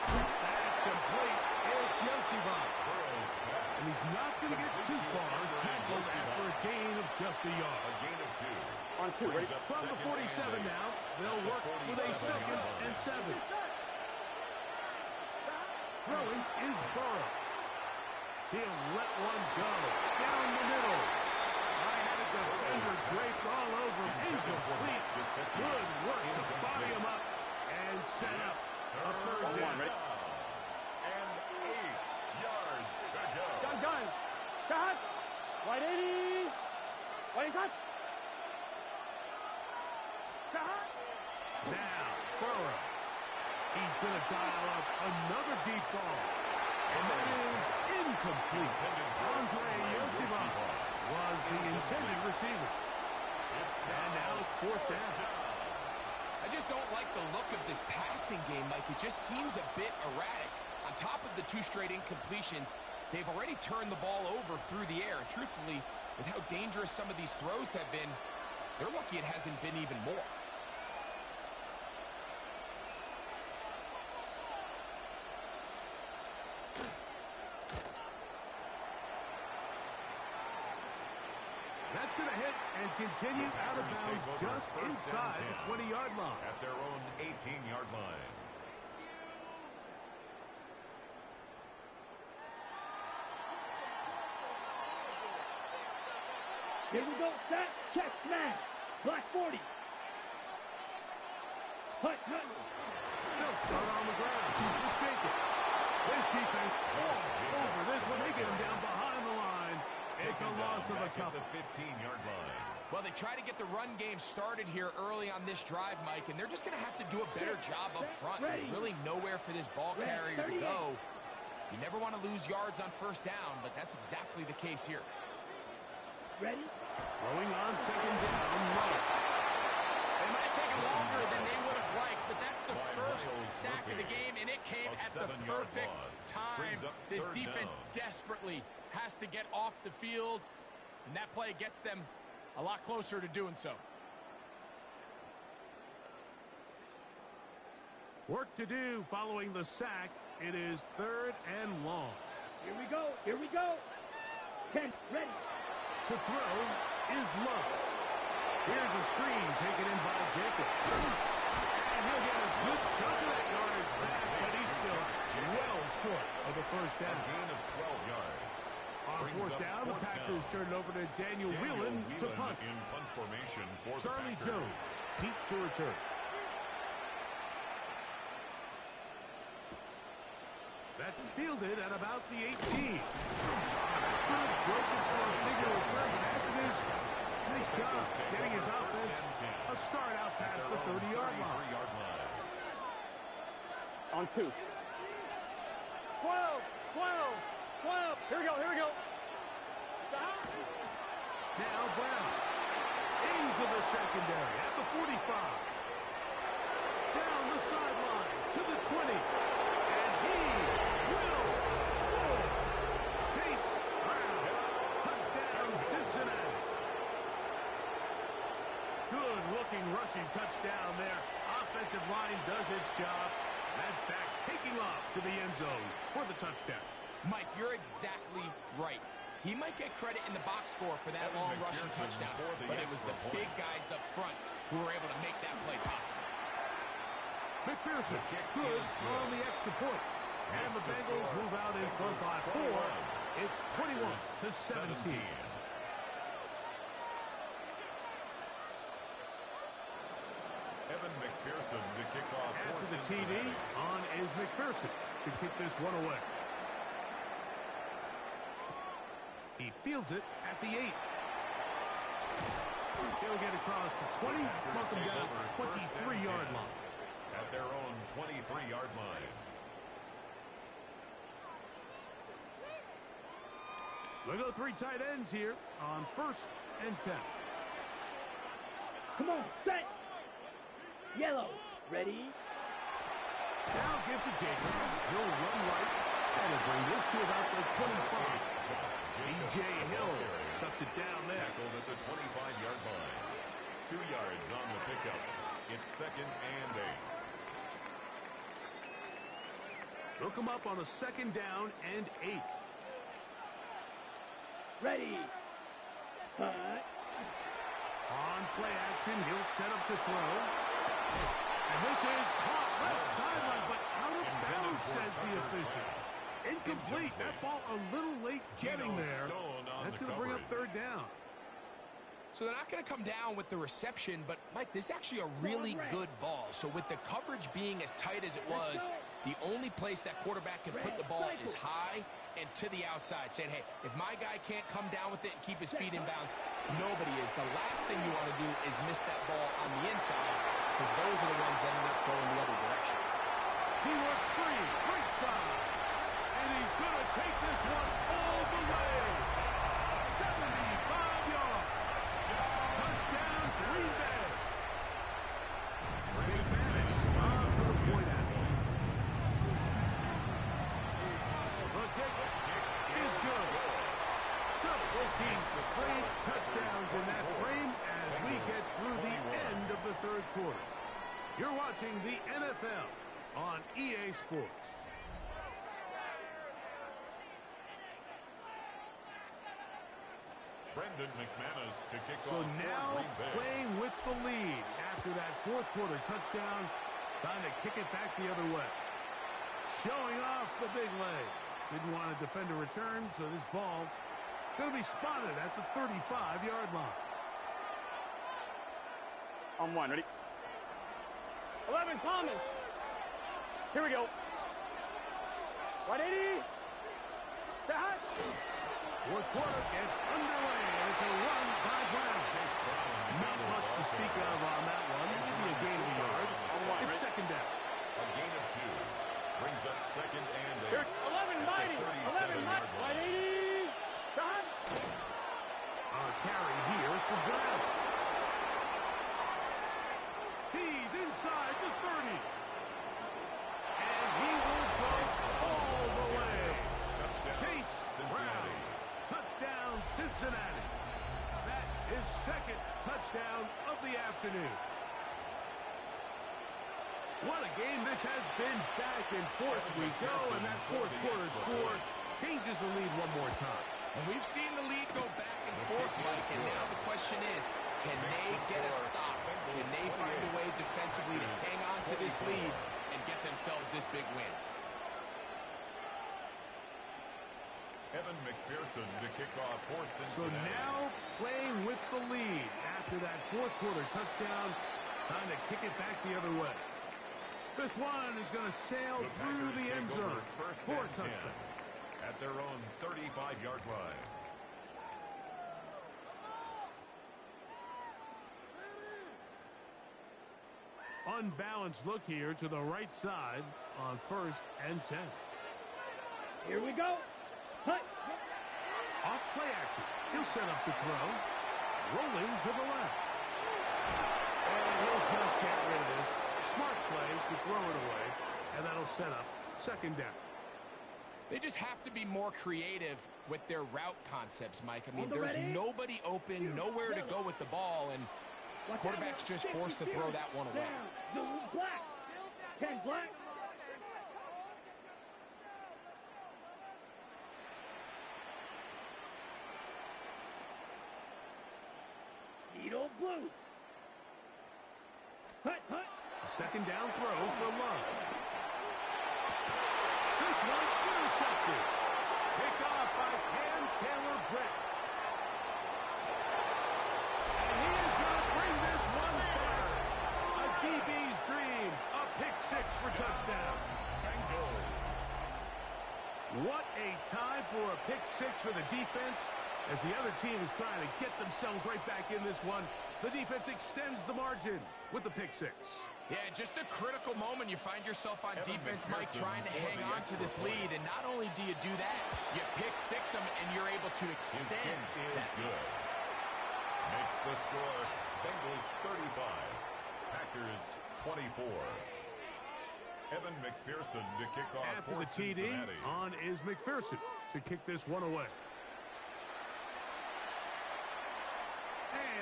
That's complete. It's Yosibach. And he's not going to get too far. Tackled after a gain of just a yard. A gain of 2. On 2, ready? From the 47 now, they'll work with a second and 7. Throwing is Burrow. He'll let one go. Down the middle. I had a defender draped all over him. Incomplete. Good work to body him up and set up a third down. And 8 yards to go. Gun. Shot. Right 80. Right shot. Shot. Now, Burrow. He's going to dial up another deep ball. And that is incomplete. Andre Yosibach was the intended receiver. And now it's fourth down. I just don't like the look of this passing game, Mike. It just seems a bit erratic. On top of the 2 straight incompletions, they've already turned the ball over through the air. And truthfully, with how dangerous some of these throws have been, they're lucky it hasn't been even more. That's going to hit and continue out of bounds just inside the 20-yard line. At their own 18-yard line. Here we go. Set. Check. Smash. Black 40. Hut. They'll start on the ground with Jacobs. This defense all taking him down behind the line. It's a loss of a couple. The 15-yard line. Well, they try to get the run game started here early on this drive, Mike, and they're just going to have to do a better job up front. There's really nowhere for this ball carrier to go. You never want to lose yards on first down, but that's exactly the case here. Ready? Throwing on second down, right. It might have taken longer than they would have liked, but that's the first sack of the game, and it came at the perfect time. This defense desperately has to get off the field, and that play gets them a lot closer to doing so. Work to do following the sack. It is 3rd and long. Here we go. Here we go. 10, ready. To throw is Love. Here's a screen taken in by Jacob. And he'll get a good chunk of that yardage back, but he's still well short of the first down. A gain of 12 yards. On fourth down, the Packers turn it over to Daniel Whelan to punt. In punt formation for Charlie the Jones, deep to return. That's fielded at about the 18. Could have broken for a bigger return, but as it is, nice job getting his offense a start out past the 30-yard line. On 2. 12, 12, 12. Here we go, here we go. Stop. Now Brown into the secondary at the 45. Down the sideline to the 20. And he will score. Chase Brown. Touchdown, Cincinnati. Good-looking rushing touchdown there. Offensive line does its job. And back taking off to the end zone for the touchdown. Mike, you're exactly right. He might get credit in the box score for that long rushing touchdown, but it was the big guys up front who were able to make that play possible. McPherson, good on the extra point. And the Bengals move out in front by 4. It's 21-17. Evan McPherson to kick off. After the TD, on is McPherson to kick this one away. He fields it at the 8. He'll get across the 20, knock him down at the 23-yard line. At their own 23-yard line. We'll go 3 tight ends here on 1st and 10. Come on, set. Yellow, ready. Now give to Jacobs. He'll run right. That'll bring this to about the 25. B.J. Hill shuts it down there. Tackled at the 25-yard line. 2 yards on the pickup. It's 2nd and 8. Look him up on a 2nd down and 8. Ready. On play action, he'll set up to throw. And this is caught left sideline, but out of bounds, says the official. Incomplete. That ball a little late getting there. That's going to bring up 3rd down. So they're not going to come down with the reception, but, Mike, this is actually a really good ball. So with the coverage being as tight as it was, the only place that quarterback can put the ball is high and to the outside, saying, hey, if my guy can't come down with it and keep his feet in bounds, nobody is. The last thing you want to do is miss that ball on the inside, because those are the ones that end up going the other direction. He works free, right side. And he's going to take this one all the way. 75 yards. Touchdown, Green Bay. Big advantage for the point athlete. The kick is good. So both teams with 3 touchdowns in that frame as we get through the end of the 3rd quarter. You're watching the NFL on EA Sports. Brendan McManus to kick So off. now playing with the lead after that 4th quarter touchdown, trying to kick it back the other way. Showing off the big leg. Didn't want to defend a return, so this ball going to be spotted at the 35-yard line. On 1, ready. 11, Thomas. Here we go. 180. Fourth quarter gets underway, and it's a run by Brown. Not much to speak of on that one. Maybe a gain of a yard. It's second down. A gain of 2. Brings up second and 8. 11 mighty. 11 mighty. On a carry here for Brown. He's inside the 30. And he will go all the way. Touchdown, Case Cincinnati. Brown. Touchdown, Cincinnati. That is second touchdown of the afternoon. What a game this has been. Back and forth we go, and that fourth quarter score changes the lead one more time. And we've seen the lead go back and forth, Mike, and now the question is, can they get a stop? Can they find a way defensively to hang on to this lead and get themselves this big win? Evan McPherson to kick off for So Cincinnati. now playing with the lead after that fourth quarter touchdown, time to kick it back the other way. This one is going to sail through the end zone for a touchdown. At their own 35-yard line. Unbalanced look here to the right side on 1st and 10. Here we go. Hut. Off play action. He'll set up to throw. Rolling to the left. And he'll just get rid of this. Smart play to throw it away. And that'll set up second down. They just have to be more creative with their route concepts, Mike. I mean, there's nobody open, nowhere to go with the ball, and quarterback's just forced to throw that one away. Black. 10 black. Needle blue. Hut. Second down throw for Love. This one intercepted. Picked off by Cam Taylor-Britt. And he is going to bring this one back. A DB's dream. A pick six for touchdown. What a time for a pick six for the defense. As the other team is trying to get themselves right back in this one, the defense extends the margin with the pick six. Yeah, just a critical moment. You find yourself on defense, Mike, trying to hang on to this lead. And not only do you do that, you pick six them, and you're able to extend. His kick is good. Makes the score Bengals 35, Packers 24. Evan McPherson to kick off After for the TD, Cincinnati. on is McPherson to kick this one away.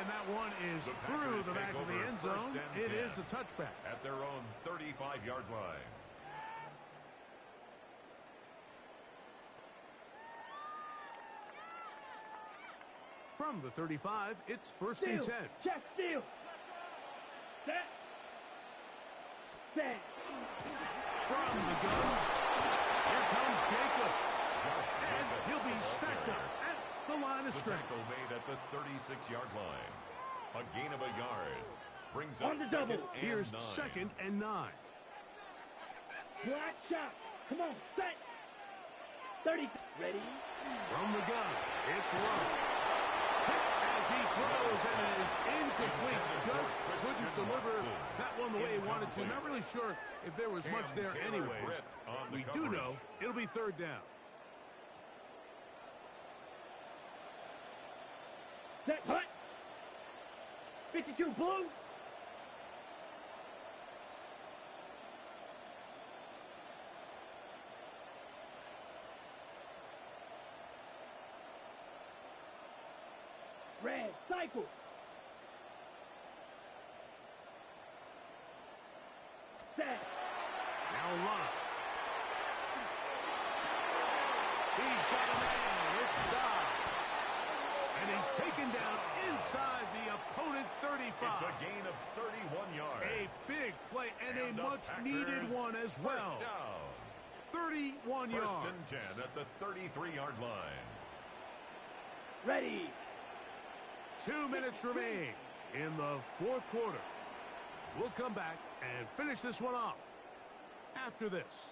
And that one is through the back of the end zone. It is a touchback. At their own 35-yard line. From the 35, it's 1st and 10. Check steal. Set. From the gun, here comes Jacobs. And he'll be stacked up at the line of The scrimmage. tackle made at the 36-yard line. A gain of a yard. Brings On up the second double. and Here's 9. 2nd and 9. Black shot. Come on. Set. 30. Ready. From the gun, it's Love. As he throws, and it is incomplete. Just couldn't deliver that one the way he wanted to. Not really sure if there was much there anyways. We do know it'll be 3rd down. Set. Hut. 52 blue. Red. Cycle. Set. Now Love. He's got a man. It's Dodd. And he's taken down inside the opponent's 35. It's a gain of 31 yards. A big play and a much-needed one as well. First down. 31 First yards. and 10 at the 33-yard line. Ready. 2 minutes remain in the 4th quarter. We'll come back and finish this one off after this.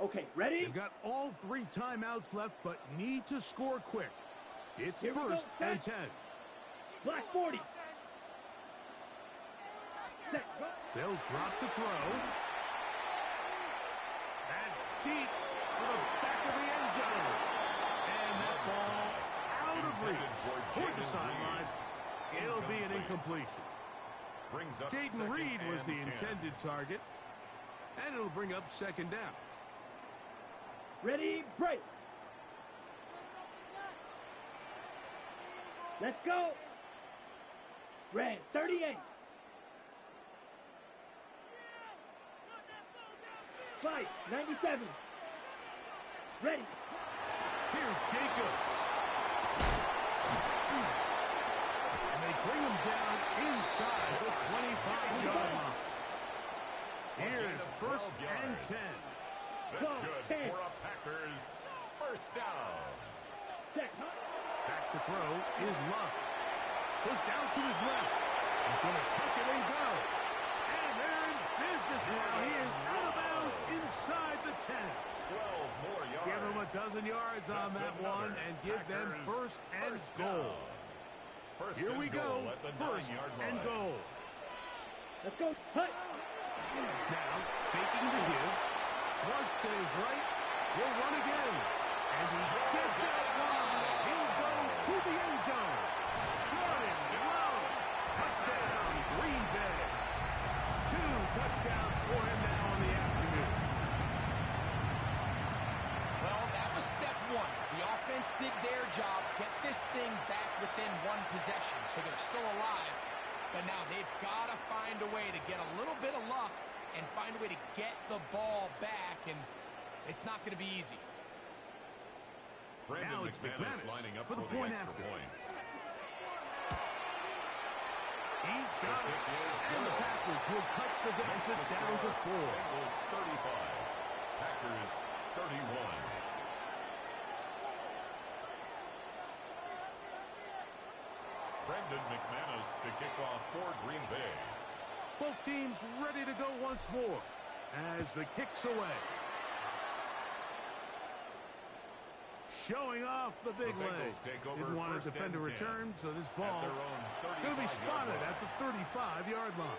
Okay, ready? They've got all 3 timeouts left, but need to score quick. It's Here we go, 1st and 10. Black 40. Set, go. They'll drop to throw. That's deep for the back of the end zone. And that ball out of reach toward the sideline. It'll be an incompletion. Jaden Reed was the intended target. And it'll bring up 2nd down. Ready, break. Let's go. Red 38. Fight 97. Ready. Here's Jacobs. And they bring him down inside the 25-yard line. Here's 1st and 10. That's good for a Packers 1st down. Back to throw is Luck. Pushed out to his left. He's going to tuck it and go. And they're in business now. He is out of bounds inside the 10. 12 more yards. Give them a dozen yards on that one and give them 1st and goal. Here we go. 1st and goal. Let's go. Hut. Now, faking the give. Flush to his right. He'll run again. And he gets out wide. He'll go to the end zone. Jordan Love. Touchdown, Green Bay. 2 touchdowns for him now on the afternoon. Well, that was step 1. The offense did their job. Get this thing back within 1 possession so they're still alive. But now they've got to find a way to get a little bit of luck and find a way to get the ball back, and it's not going to be easy. Now it's McManus lining up for the point after. He's got it, and the Packers will cut the deficit down to 4. 35, Packers 31. Brendan McManus to kick off for Green Bay. Both teams ready to go once more as the kick's away. Showing off the big leg. Didn't want to defend a return, so this ball going to be spotted at the 35-yard line.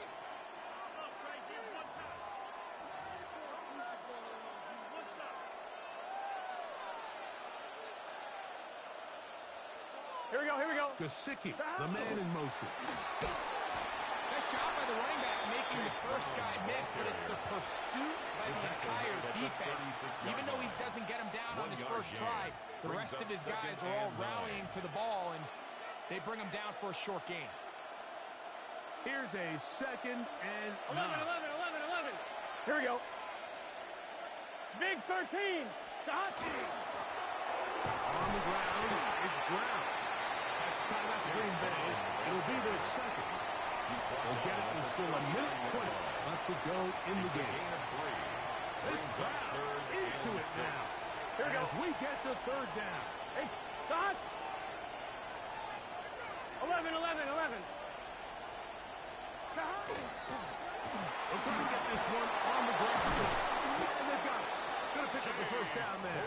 Here we go, here we go. Gesicki, the man in motion. Nice job by the running back making the first guy miss, but it's the pursuit by the entire defense. Even though he doesn't get him down on his first try, the rest of his guys are all rallying to the ball, and they bring him down for a short gain. Here's a 2nd and 9. 11. Here we go. Big 13. Dottie. On the ground, it's Brown. That's time out to Green Bay. It'll be their 2nd. They'll get it with still a minute 20 left to go in the game. This crowd into it now. Here we go. As we get to 3rd down. Hey, Dot. 11. They'll try to get this one on the ground. And they've got it. Going to pick up the 1st down there.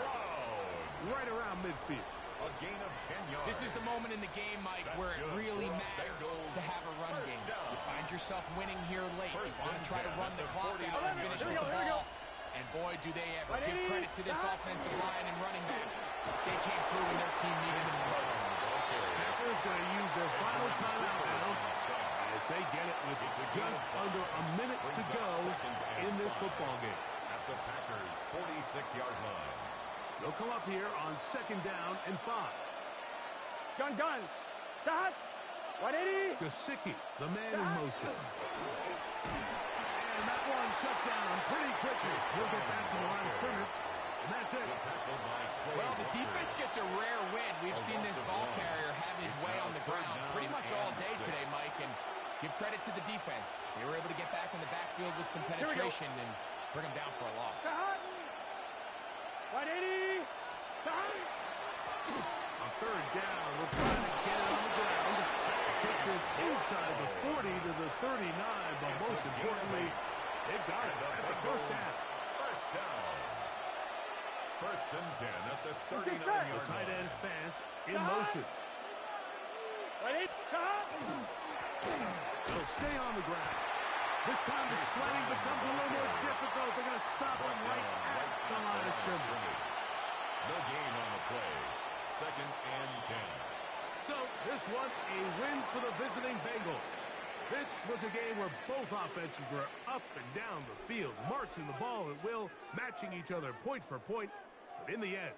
Right around midfield. A gain of 10 yards. This is the moment in the game, Mike, where it really matters to have a run game. You find yourself winning here late. You want to try to run the clock out and finish with the ball. And boy, do they ever. Give credit to this offensive line and running back. They came through when their team needed them most. Packers going to use their final timeout now as they get it with just under a minute to go in this football game. At the Packers' 46-yard line. They'll come up here on 2nd down and 5. Gun. Dot. 180. Gesicki, the man in motion. And that one shut down pretty quickly. He'll get back to the line of scrimmage. And that's it. Well, the defense gets a rare win. We've seen this ball carrier have his way on the ground pretty much all day today, Mike, and give credit to the defense. They were able to get back in the backfield with some penetration and bring them down for a loss. 180. On 3rd down, we're trying to get it on the ground. Take this inside the 40 to the 39, but most importantly, they've got it. That's a 1st down. 1st down. He'll stay on the ground. This time the sledding becomes a little more difficult. They're going to stop him right at the line of scrimmage. No gain on the play. 2nd and 10. So this one, a win for the visiting Bengals. This was a game where both offenses were up and down the field, marching the ball at will, matching each other point for point. But in the end,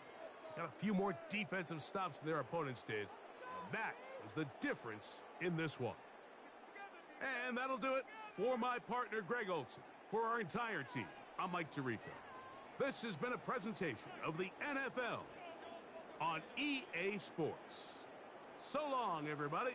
got a few more defensive stops than their opponents did. And that was the difference in this one. And that'll do it for my partner, Greg Olson. For our entire team, I'm Mike Tirico. This has been a presentation of the NFL on EA Sports. So long, everybody.